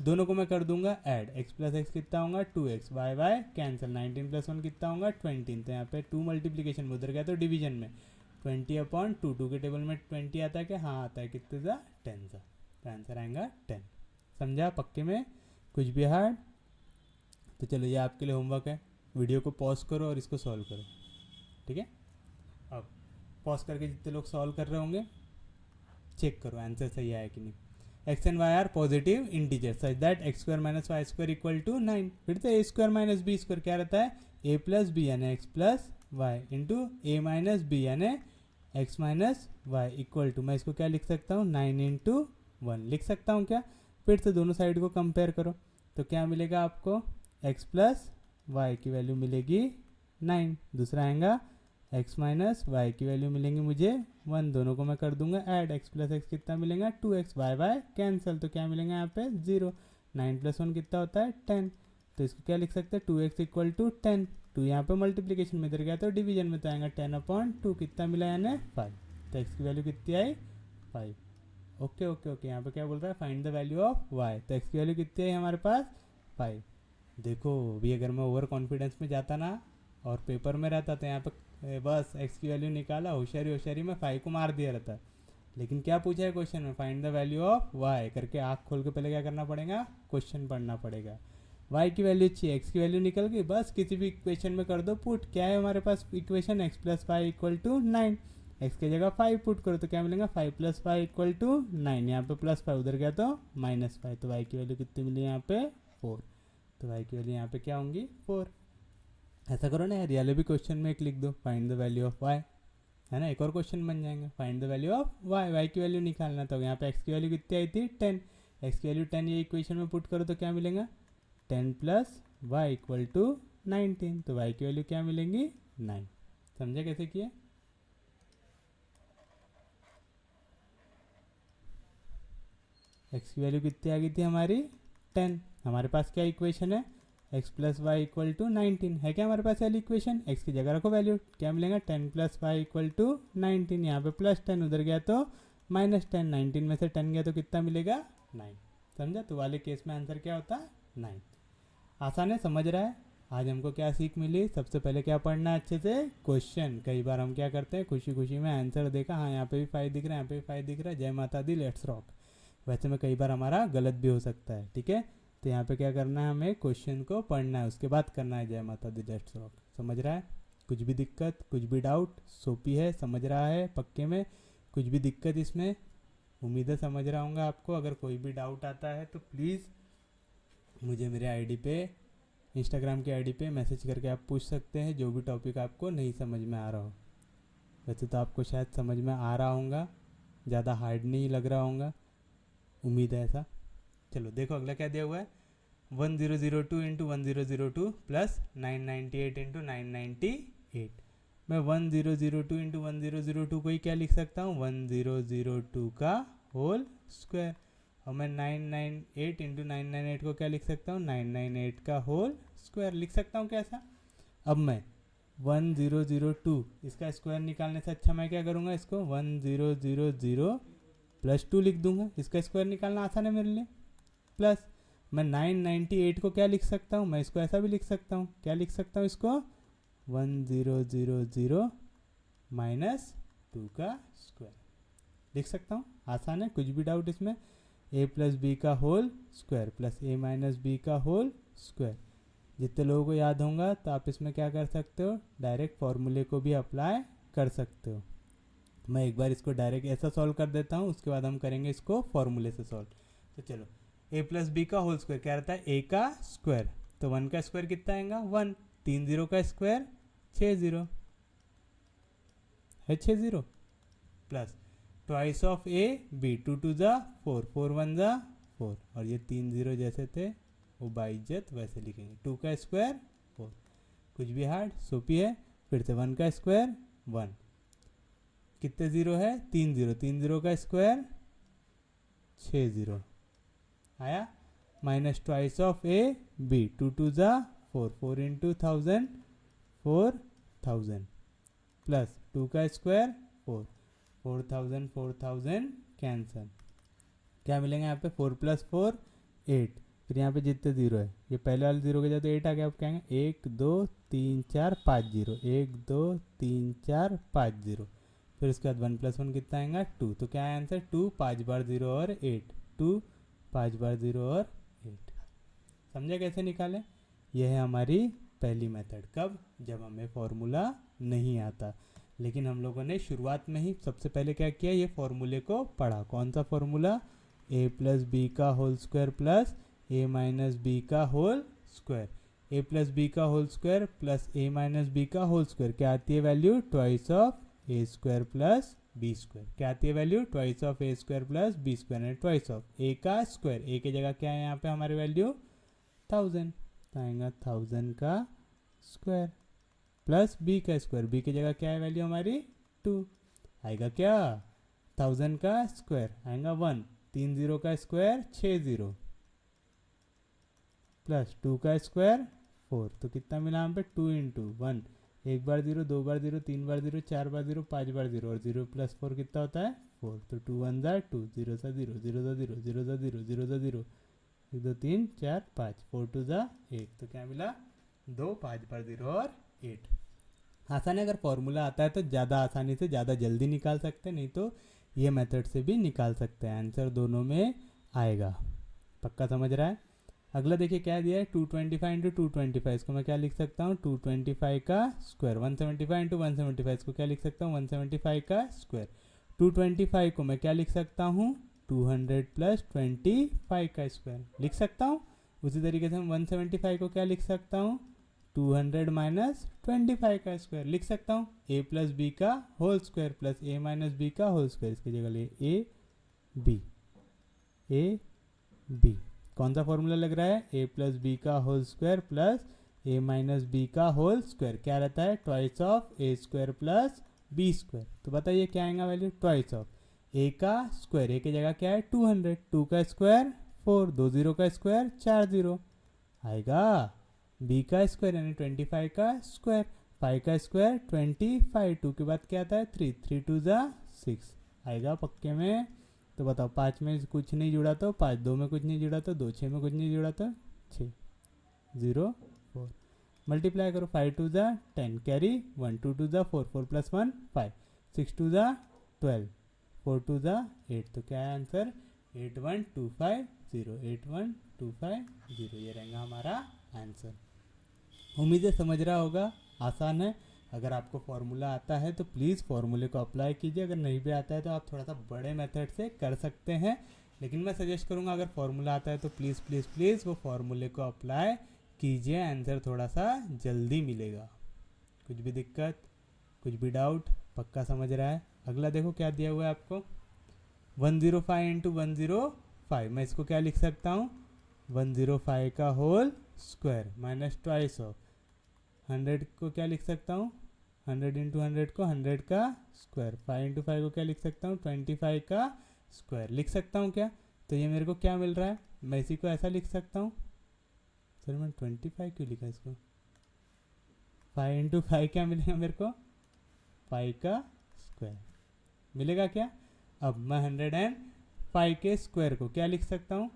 दोनों को मैं कर दूंगा ऐड, x प्लस एक्स कितना होगा 2x, वाई वाई कैंसिल, 19 प्लस 1 कितना होगा 20, तो यहाँ पे 2 मल्टीप्लीकेशन में उधर गया तो डिवीजन में 20/2, 2 के टेबल में 20 आता है क्या, हाँ आता है, कितने सा 10 सा, तो आंसर आएगा 10। समझा पक्के में, कुछ भी हार्ड। तो चलो ये आपके लिए होमवर्क है, वीडियो को पॉज करो और इसको सॉल्व करो, ठीक है। अब पॉज करके जितने लोग सॉल्व कर रहे होंगे चेक करो आंसर सही आया कि नहीं। X and y are positive integer such that x square minus y square equal to 9, फिर से a square minus B square क्या रहता है, ए प्लस बी यानी एक्स प्लस वाई इंटू ए माइनस बी यानी x minus y equal to, मैं इसको क्या लिख सकता हूँ 9 इंटू 1 लिख सकता हूँ क्या। फिर से दोनों साइड को कंपेयर करो तो क्या मिलेगा आपको, x प्लस वाई की वैल्यू मिलेगी 9, दूसरा आएगा x माइनस वाई की वैल्यू मिलेंगी मुझे 1, दोनों को मैं कर दूंगा ऐड, x प्लस एक्स कितना मिलेगा 2x, वाई वाई कैंसिल, तो क्या मिलेगा यहाँ पे 0, 9 प्लस 1 कितना होता है 10, तो इसको क्या लिख सकते हैं 2x इक्वल टू 10, 2 यहाँ पे मल्टीप्लीकेशन में इधर गया तो डिवीजन में तो आएगा 10/2, कितना मिला यानी 5, तो x की वैल्यू कितनी आई 5। ओके ओके ओके, यहाँ पे क्या बोल रहा है find the value of y, तो x की वैल्यू कितनी है हमारे पास 5। देखो भी अगर मैं ओवर कॉन्फिडेंस में जाता ना और पेपर में रहता तो यहाँ पे बस x की वैल्यू निकाला, होशियारी होशियारी में 5 को मार दिया रहता, लेकिन क्या पूछा है क्वेश्चन में, find the value of y करके आँख खोल के पहले क्या करना पड़ेगा, क्वेश्चन पढ़ना पड़ेगा। y की वैल्यू चाहिए, x की वैल्यू निकल गई, बस किसी भी इक्वेशन में कर दो पुट, क्या है हमारे पास equation x plus Y equal to 9, x की जगह 5 पुट करो तो क्या मिलेगा 5 प्लस वाई इक्वल टू 9, यहाँ पे प्लस 5 उधर गया तो -5, तो y की वैल्यू कितनी मिली यहाँ पे 4, तो y की वैल्यू यहाँ पे क्या होंगी 4। ऐसा करो ना यार, ये भी क्वेश्चन में एक लिख दो find the value of y, है ना, एक और क्वेश्चन बन जाएंगे find the value of y की वैल्यू निकालना, तो यहाँ पे x की वैल्यू कितनी आई थी 10, x की वैल्यू 10 ये इक्वेशन में पुट करो तो क्या मिलेगा 10 प्लस वाई इक्वल टू 19, तो y की वैल्यू क्या मिलेंगी 9। समझे कैसे किए। एक्स की वैल्यू कितनी आ गई थी हमारी 10। हमारे पास क्या इक्वेशन है, x plus Y equal to 19 है क्या हमारे पास वाली इक्वेशन। एक्स की जगह रखो वैल्यू, क्या मिलेगा 10 प्लस वाई इक्वल टू 19। यहाँ पे प्लस 10 उधर गया तो माइनस 10, 19 में से 10 गया तो कितना मिलेगा 9। समझा, तो वाले केस में आंसर क्या होता है 9। आसान है, समझ रहा है। आज हमको क्या सीख मिली, सबसे पहले क्या पढ़ना है अच्छे से क्वेश्चन। कई बार हम क्या करते हैं खुशी खुशी में आंसर देखा, हाँ यहाँ पे भी 5 दिख रहा है, यहाँ पे भी 5 दिख रहा है, जय माता दी लेट्स रॉक। वैसे में कई बार हमारा गलत भी हो सकता है, ठीक है। तो यहाँ पे क्या करना है, हमें क्वेश्चन को पढ़ना है, उसके बाद करना है जय माता दी लेट्स रॉक। समझ रहा है, कुछ भी दिक्कत कुछ भी डाउट, सोपी है, समझ रहा है पक्के में, कुछ भी दिक्कत इसमें, उम्मीद है समझ रहा हूँगा आपको। अगर कोई भी डाउट आता है तो प्लीज़ मुझे मेरे आईडी पे, इंस्टाग्राम के आईडी पे मैसेज करके आप पूछ सकते हैं, जो भी टॉपिक आपको नहीं समझ में आ रहा हो। वैसे तो आपको शायद समझ में आ रहा होगा, ज़्यादा हार्ड नहीं लग रहा होगा, उम्मीद है ऐसा। चलो देखो अगला क्या दिया हुआ है, 1002 इंटू 1002 प्लस 998 इंटू 998। मैं 1002 इंटू 1002 को ही क्या लिख सकता हूँ 1002 का होल स्क्वायर, और मैं 998 इंटू 998 को क्या लिख सकता हूँ 998 का होल स्क्वायर लिख सकता हूँ कैसा। अब मैं 1002 इसका स्क्वायर निकालने से अच्छा मैं क्या करूँगा, इसको 1000 प्लस 2 लिख दूंगा, इसका स्क्वायर निकालना आसान है मेरे लिए। प्लस मैं 998 को क्या लिख सकता हूँ, मैं इसको ऐसा भी लिख सकता हूँ, क्या लिख सकता हूँ इसको 1000 माइनस 2 का स्क्वायर लिख सकता हूँ, आसान है। कुछ भी डाउट इसमें, a प्लस बी का whole square plus a minus B का होल स्क्वायर। जितने लोगों को याद होगा तो आप इसमें क्या कर सकते हो, डायरेक्ट फॉर्मूले को भी अप्लाई कर सकते हो। मैं एक बार इसको डायरेक्ट ऐसा सॉल्व कर देता हूँ, उसके बाद हम करेंगे इसको फॉर्मूले से सॉल्व। तो चलो a प्लस बी का होल स्क्वायर क्या रहता है, a का स्क्वायर, तो 1 का स्क्वायर कितना आएगा 1, 3 0 का स्क्वायर 6 0 है 6 0, plus twice of A b 2 2 जा 4 4 1 जा 4, और ये 3 0 जैसे थे वो बाइज्जत वैसे लिखेंगे, 2 का स्क्वायर 4, कुछ भी हार्ड सोपी है। फिर से 1 का स्क्वायर 1, कितने ज़ीरो है 3 0, 3 0 का स्क्वायर 6 0 आया, minus twice of A b 2 2 जा 4 4 इंटू 1000 4000, प्लस 2 का स्क्वायर 4 4000 4000 कैंसल, क्या मिलेंगे यहाँ पे 4 प्लस 4 8, फिर यहाँ पे जितने जीरो है ये पहले वाले जीरो के जाए तो 8 आ गया। अब क्या है 1 2 3 4 5 0, 1 2 3 4 5 0, फिर उसके बाद 1 प्लस 1 कितना आएगा 2, तो क्या है आंसर 2 5 बार 0 और 8, 2 5 बार 0 और 8। समझे कैसे निकालें, यह है हमारी पहली मेथड। कब, जब हमें फॉर्मूला नहीं आता, लेकिन हम लोगों ने शुरुआत में ही सबसे पहले क्या किया, ये फॉर्मूले को पढ़ा। कौन सा फॉर्मूला, a प्लस बी का whole square plus a minus B का whole square, a plus B का whole square plus a minus B का होल स्क्वायर, क्या आती है value twice of a square plus B square, क्या आती है value twice of a square plus B square and twice of a का square, a की जगह क्या है यहाँ पे हमारी वैल्यू 1000, तो आएगा 1000 का स्क्वायर प्लस b का स्क्वायर, b की जगह क्या है वैल्यू हमारी 2, आएगा क्या 1000 का स्क्वायर आएगा 1, 3 0 का स्क्वायर 6 0 प्लस 2 का स्क्वायर 4, तो कितना मिला यहाँ पे 2 इंटू 1, एक बार 0 2 बार 0 3 बार 0 4 बार 0 5 बार 0, और 0 प्लस 4 कितना होता है 4, तो 2 1 ज़ा 2, 0 सा 0 0 सा 0 0 सा 0 0 सा 0, 1 2 3 4 5, 4 2 ज़ा 8, तो क्या मिला 2 5 बार 0 और 8। आसान है, अगर फॉर्मूला आता है तो ज़्यादा आसानी से ज़्यादा जल्दी निकाल सकते हैं, नहीं तो ये मेथड से भी निकाल सकते हैं, आंसर दोनों में आएगा। पक्का समझ रहा है। अगला देखिए क्या दिया है 225 इंटू 225, इसको मैं क्या लिख सकता हूँ 225 का स्क्वायर, 175 इंटू 175 इसको क्या लिख सकता हूँ 175 का स्क्वायर, 225 को मैं क्या लिख सकता हूँ 200 प्लस 25 का स्क्वायर लिख सकता हूँ। उसी तरीके से मैं 175 को क्या लिख सकता हूँ 200 माइनस 25 का स्क्वायर लिख सकता हूँ, a प्लस बी का whole square plus a minus B का होल स्क्वायर, इसकी जगह ले a b, कौन सा फॉर्मूला लग रहा है a प्लस बी का whole square plus a minus B का होल स्क्वायर, क्या रहता है twice of a square plus B square, तो बताइए क्या आएगा वैल्यू ट्वाइस ऑफ ए का स्क्वायर, ए की जगह क्या है 200, 2 का स्क्वायर 4, 2 जीरो का स्क्वायर 4 जीरो आएगा। बी का स्क्वायर यानी 25 का स्क्वायर, 5 का स्क्वायर 25, 2 के बाद क्या आता है 3, 3 टू ज़ा 6 आएगा पक्के में। तो बताओ 5 में कुछ नहीं जुड़ा तो 5, 2 में कुछ नहीं जुड़ा तो 2, 6 में कुछ नहीं जुड़ा तो 6, 0 4 मल्टीप्लाई करो, 5 टू ज़ा 10 कैरी 1, 2 टू ज़ा 4, 4 प्लस 1 5, 6 टू ज़ा 12, 4 टू ज़ा 8। तो क्या है आंसर 81250, 81250 ये रहेगा हमारा आंसर। उम्मीद है समझ रहा होगा, आसान है। अगर आपको फॉर्मूला आता है तो प्लीज़ फॉर्मूले को अप्लाई कीजिए, अगर नहीं भी आता है तो आप थोड़ा सा बड़े मेथड से कर सकते हैं, लेकिन मैं सजेस्ट करूँगा अगर फॉर्मूला आता है तो प्लीज़ प्लीज़ प्लीज़ वो फॉर्मूले को अप्लाई कीजिए, आंसर थोड़ा सा जल्दी मिलेगा। कुछ भी दिक्कत, कुछ भी डाउट, पक्का समझ रहा है। अगला देखो क्या दिया हुआ है आपको, 105 इंटू 105, मैं इसको क्या लिख सकता हूँ 105 का whole square minus twice of 100 को क्या लिख सकता हूँ 100 इंटू 100 को 100 का स्क्वायर, 5 इंटू 5 को क्या लिख सकता हूँ 25 का स्क्वायर लिख सकता हूँ क्या। तो ये मेरे को क्या मिल रहा है, मैं इसी को ऐसा लिख सकता हूँ, सर मैं 25 क्यों लिखा इसको, 5 इंटू 5 क्या मिलेगा मेरे को 5 का स्क्वायर मिलेगा क्या। अब मैं 105 के स्क्वायर को क्या लिख सकता हूँ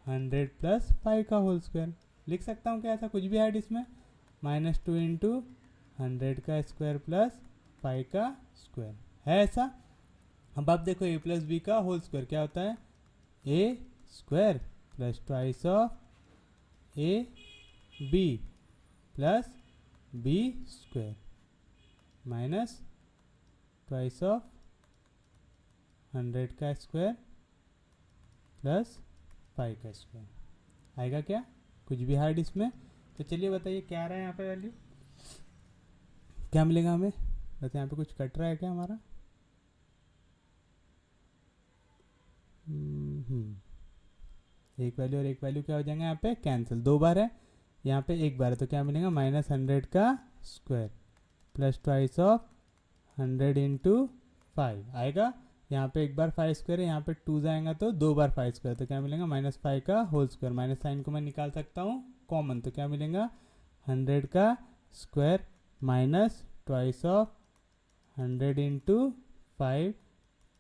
100 प्लस 5 का होल स्क्वायर लिख सकता हूँ क्या, ऐसा कुछ भी ऐड इसमें, -2 इंटू 100 का स्क्वायर प्लस 5 का स्क्वायर है ऐसा। अब आप देखो a प्लस बी का होल स्क्वायर क्या होता है ए square plus twice of A B plus B square minus twice of 100 का स्क्वायर प्लस 5 का स्क्वायर आएगा क्या, कुछ भी हार्ड इसमें। तो चलिए बताइए क्या आ रहा है यहाँ पे वैल्यू, क्या मिलेगा हमें, वैसे यहाँ पे कुछ कट रहा है क्या हमारा, एक वैल्यू और एक वैल्यू क्या हो जाएंगे यहाँ पे कैंसिल, 2 बार है यहाँ पे 1 बार है, तो क्या मिलेगा -100 का square plus twice of 100 into 5 आएगा। यहाँ पे 1 बार 5 स्क्वायर है, यहाँ पे 2 जाएगा तो 2 बार 5 स्क्वायर, तो क्या मिलेगा -5 का होल स्क्वायर, माइनस साइन को मैं निकाल सकता हूँ कॉमन, तो क्या मिलेगा 100 का square minus twice of 100 into 5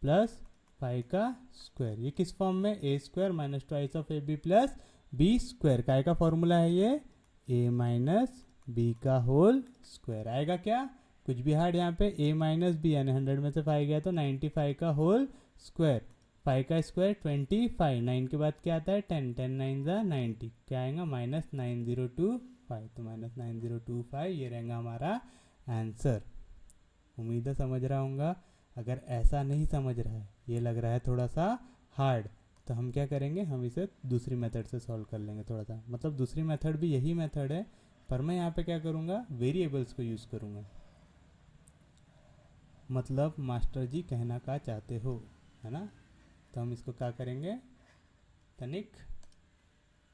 plus 5 का स्क्वायर, ये किस फॉर्म में A square minus twice of A B plus B square, काय का फॉर्मूला है ये ए माइनस बी का होल स्क्वायर आएगा क्या, कुछ भी हार्ड यहाँ पे a माइनस बी यानी 100 में से 5 गया तो 95 का होल स्क्वायर, 5 का स्क्वायर 25, 9 के बाद क्या आता है 10, 10 9 ज़ा 90, क्या आएगा -9025, तो -9025 ये रहेगा हमारा आंसर। उम्मीद है समझ रहा होगा। अगर ऐसा नहीं समझ रहा है, ये लग रहा है थोड़ा सा हार्ड, तो हम क्या करेंगे, हम इसे दूसरी मेथड से सॉल्व कर लेंगे थोड़ा सा, मतलब दूसरी मेथड भी यही मेथड है, पर मैं यहाँ पे क्या करूँगा वेरिएबल्स को यूज़ करूँगा। मतलब मास्टर जी कहना क्या चाहते हो, है ना, तो हम इसको क्या करेंगे तनिक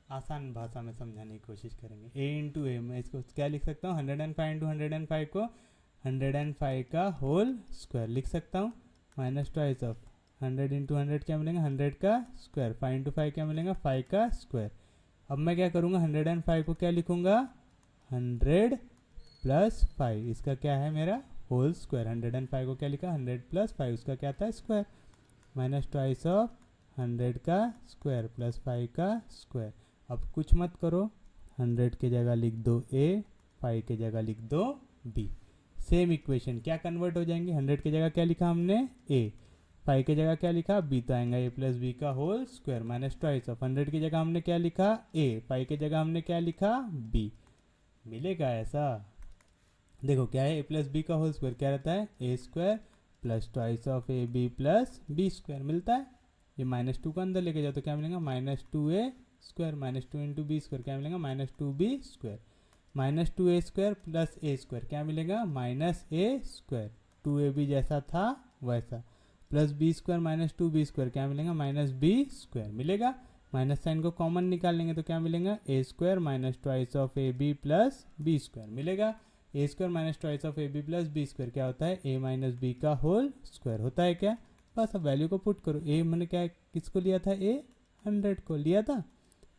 आसान भाषा में समझाने की कोशिश करेंगे। a इंटू ए, मैं इसको क्या लिख सकता हूँ 105 इंटू 105 को 105 का होल स्क्वायर लिख सकता हूँ, माइनस ट्वाइस ऑफ 100 इंटू 100 क्या मिलेगा 100 का स्क्वायर, 5 इंटू 5 क्या मिलेगा 5 का स्क्वायर। अब मैं क्या करूँगा 105 को क्या लिखूँगा 100 प्लस 5, इसका क्या है मेरा होल स्क्वायर, 105 को क्या लिखा 100 प्लस 5, उसका क्या था स्क्वायर, माइनस ट्वाइस ऑफ 100 का स्क्वायर प्लस 5 का स्क्वायर। अब कुछ मत करो, 100 की जगह लिख दो a, 5 की जगह लिख दो b, सेम इक्वेशन क्या कन्वर्ट हो जाएंगे, 100 की जगह क्या लिखा हमने a, 5 की जगह क्या लिखा b, तो आएगा a प्लस बी का whole square minus twice of 100 की जगह हमने क्या लिखा a, 5 की जगह हमने क्या लिखा b, मिलेगा ऐसा। देखो क्या है a प्लस बी का होल स्क्वायर क्या रहता है ए square plus twice of A B plus B square मिलता है, ये -2 को अंदर लेके जाओ तो क्या मिलेगा -2a square, -2 into B square क्या मिलेगा -2b square, -2a square plus A square क्या मिलेगा -a स्क्वायर, 2ab जैसा था वैसा, plus B square -2b square क्या मिलेगा -b स्क्वायर मिलेगा, माइनस साइन को कॉमन निकाल लेंगे तो क्या मिलेगा ए square minus twice of A B plus B square मिलेगा, ए square minus twice of A B plus B square क्या होता है ए माइनस बी का होल स्क्वायर होता है क्या, बस अब वैल्यू को पुट करो। ए मैंने क्या किसको लिया था, ए 100 को लिया था,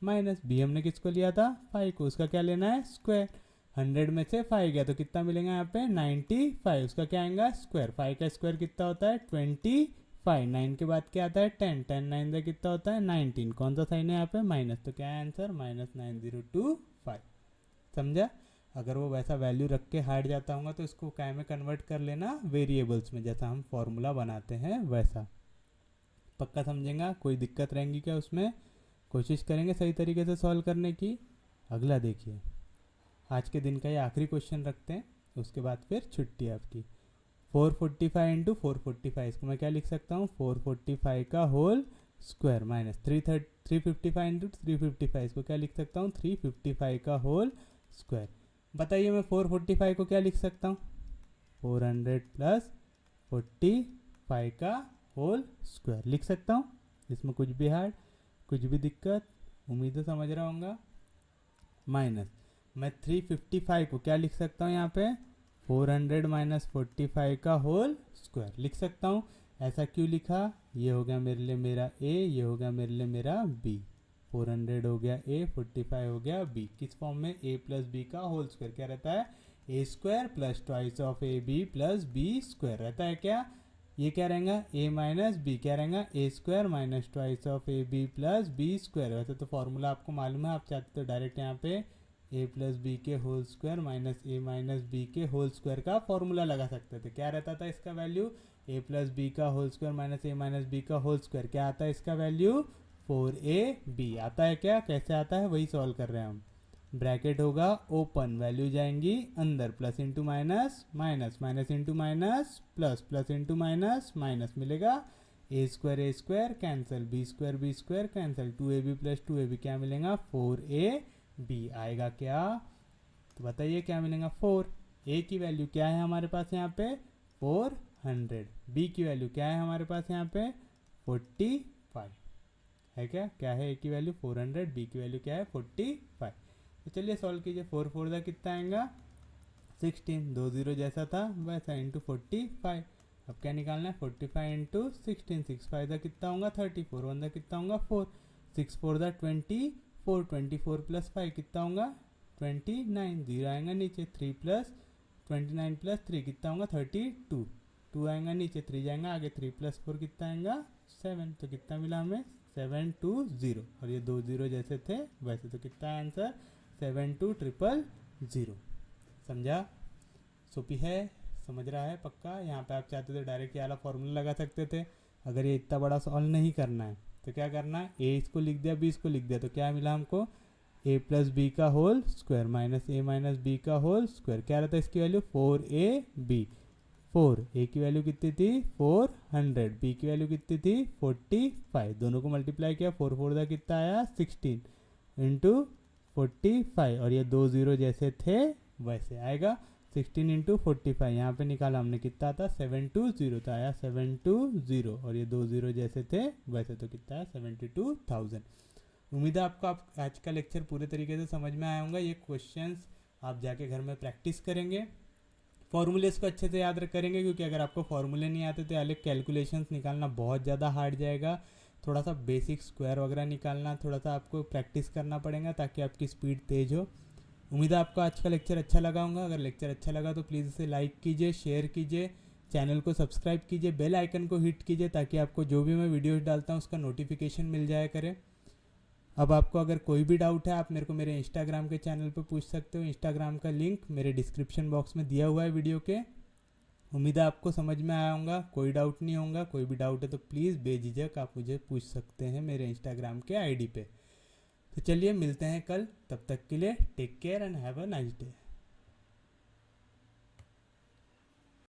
माइनस बी हमने किसको लिया था, 5 को, उसका क्या लेना है, स्क्वायर। 100 में से 5 गया तो कितना मिलेगा यहाँ पे 95, उसका क्या आएगा स्क्वायर। 5 का स्क्वायर कितना होता है 25, 9 के बाद क्या आता है 10, 10 9 से कितना होता है 19, कौन सा साइन है यहाँ पे माइनस, तो क्या है आंसर -9025। समझा। अगर वो वैसा वैल्यू रख के हार्ड जाता होगा तो इसको क्या में कन्वर्ट कर लेना, वेरिएबल्स में, जैसा हम फॉर्मूला बनाते हैं वैसा। पक्का समझेगा, कोई दिक्कत रहेंगी क्या उसमें, कोशिश करेंगे सही तरीके से सॉल्व करने की। अगला देखिए, आज के दिन का ये आखिरी क्वेश्चन रखते हैं, उसके बाद फिर छुट्टी आपकी। 445 इंटू 445, इसको मैं क्या लिख सकता हूँ 445 का होल स्क्वायर, माइनस 355 इंटू 355, इसको क्या लिख सकता हूँ 355 का होल स्क्वायर। बताइए मैं 445 को क्या लिख सकता हूँ 400 प्लस 45 का होल स्क्वायर लिख सकता हूँ। इसमें कुछ भी हार्ड, कुछ भी दिक्कत, उम्मीद है समझ रहा होगा। माइनस मैं 355 को क्या लिख सकता हूँ यहाँ पे 400 माइनस 45 का होल स्क्वायर लिख सकता हूँ। ऐसा क्यों लिखा, ये हो गया मेरे लिए मेरा ए, ये हो गया मेरे लिए मेरा बी। 400 हो गया ए, 45 हो गया बी। किस फॉर्म में, ए प्लस बी का होल स्क्वायर क्या रहता है, ए square plus twice of A B plus B square रहता है क्या। ये क्या रहेगा ए माइनस बी, क्या रहेगा A square minus twice of A B plus B square. वैसे तो फॉर्मूला आपको मालूम है, आप चाहते तो डायरेक्ट यहाँ पे ए प्लस बी के होल स्क्वायर माइनस ए माइनस बी के होल स्क्वायर का फॉर्मूला लगा सकते थे। क्या रहता था इसका वैल्यू, ए प्लस बी का होल स्क्वायर माइनस ए माइनस बी का होल स्क्वायर, क्या आता है इसका वैल्यू 4ab आता है क्या, कैसे आता है वही सॉल्व कर रहे हैं हम। ब्रैकेट होगा ओपन, वैल्यू जाएंगी अंदर, plus into minus minus, minus into minus plus, plus into minus minus, मिलेगा ए square cancel, B square cancel, 2ab plus 2ab क्या मिलेगा 4ab आएगा क्या। तो बताइए क्या मिलेगा 4। ए की वैल्यू क्या है हमारे पास यहाँ पे 400, बी की वैल्यू क्या है हमारे पास यहाँ पे 45 है क्या, क्या है ए की वैल्यू 400, बी की वैल्यू क्या है 45। तो चलिए सॉल्व कीजिए। 4 4 का कितना आएगा 16, 2 0 जैसा था वैसा इंटू 45। अब क्या निकालना है 45 इंटू 16, 6 5 का कितना होगा 34, 1 का कितना होगा 4, 6 4 का 24, 24 प्लस 5 कितना होगा 29, 0 आएगा नीचे, 3 प्लस 29 प्लस 3 कितना होगा 32, 2 आएगा नीचे, 3 जाएगा आगे, 3 प्लस 4 कितना आएगा 7, तो कितना मिला हमें 720, और ये 2 0 जैसे थे वैसे, तो कितना है आंसर 72000। समझा, सोपी है, समझ रहा है पक्का। यहाँ पे आप चाहते थे डायरेक्ट ये वाला फॉर्मूला लगा सकते थे। अगर ये इतना बड़ा सॉल्व नहीं करना है तो क्या करना है, ए इसको लिख दिया बी इसको लिख दिया, तो क्या मिला हमको ए प्लस बी का होल स्क्वायर माइनस ए माइनस बी का होल स्क्वायर, क्या रहता है इसकी वैल्यू 4ab। 4 ए की वैल्यू कितनी थी 400, बी की वैल्यू कितनी थी 45, दोनों को मल्टीप्लाई किया 4 4 का कितना आया 16 इंटू 45, और ये 2 0 जैसे थे वैसे आएगा 16 इंटू 45, यहाँ पे निकाला हमने कितना था 720, तो आया 720, और ये 2 0 जैसे थे वैसे, तो कितना है 72,000। उम्मीद है आपको आज का लेक्चर पूरे तरीके से समझ में आया होगा। ये क्वेश्चंस आप जाके घर में प्रैक्टिस करेंगे, फॉर्मूलेस को अच्छे से याद करेंगे, क्योंकि अगर आपको फॉर्मूले नहीं आते तो अलग कैलकुलेशंस निकालना बहुत ज़्यादा हार्ड जाएगा। थोड़ा सा बेसिक स्क्वायर वगैरह निकालना थोड़ा सा आपको प्रैक्टिस करना पड़ेगा ताकि आपकी स्पीड तेज़ हो। उम्मीद है आपको आज का लेक्चर अच्छा लगा होगा। अगर लेक्चर अच्छा लगा तो प्लीज़ इसे लाइक कीजिए, शेयर कीजिए, चैनल को सब्सक्राइब कीजिए, बेल आइकन को हिट कीजिए ताकि आपको जो भी मैं वीडियोस डालता हूँ उसका नोटिफिकेशन मिल जाया करे। अब आपको अगर कोई भी डाउट है आप मेरे को मेरे इंस्टाग्राम के चैनल पे पूछ सकते हो। इंस्टाग्राम का लिंक मेरे डिस्क्रिप्शन बॉक्स में दिया हुआ है वीडियो के। उम्मीद है आपको समझ में आया होगा, कोई डाउट नहीं होगा। कोई भी डाउट है तो प्लीज़ बेझिझक आप मुझे पूछ सकते हैं मेरे इंस्टाग्राम के आईडी पे। तो चलिए मिलते हैं कल, तब तक के लिए take care and have a nice day.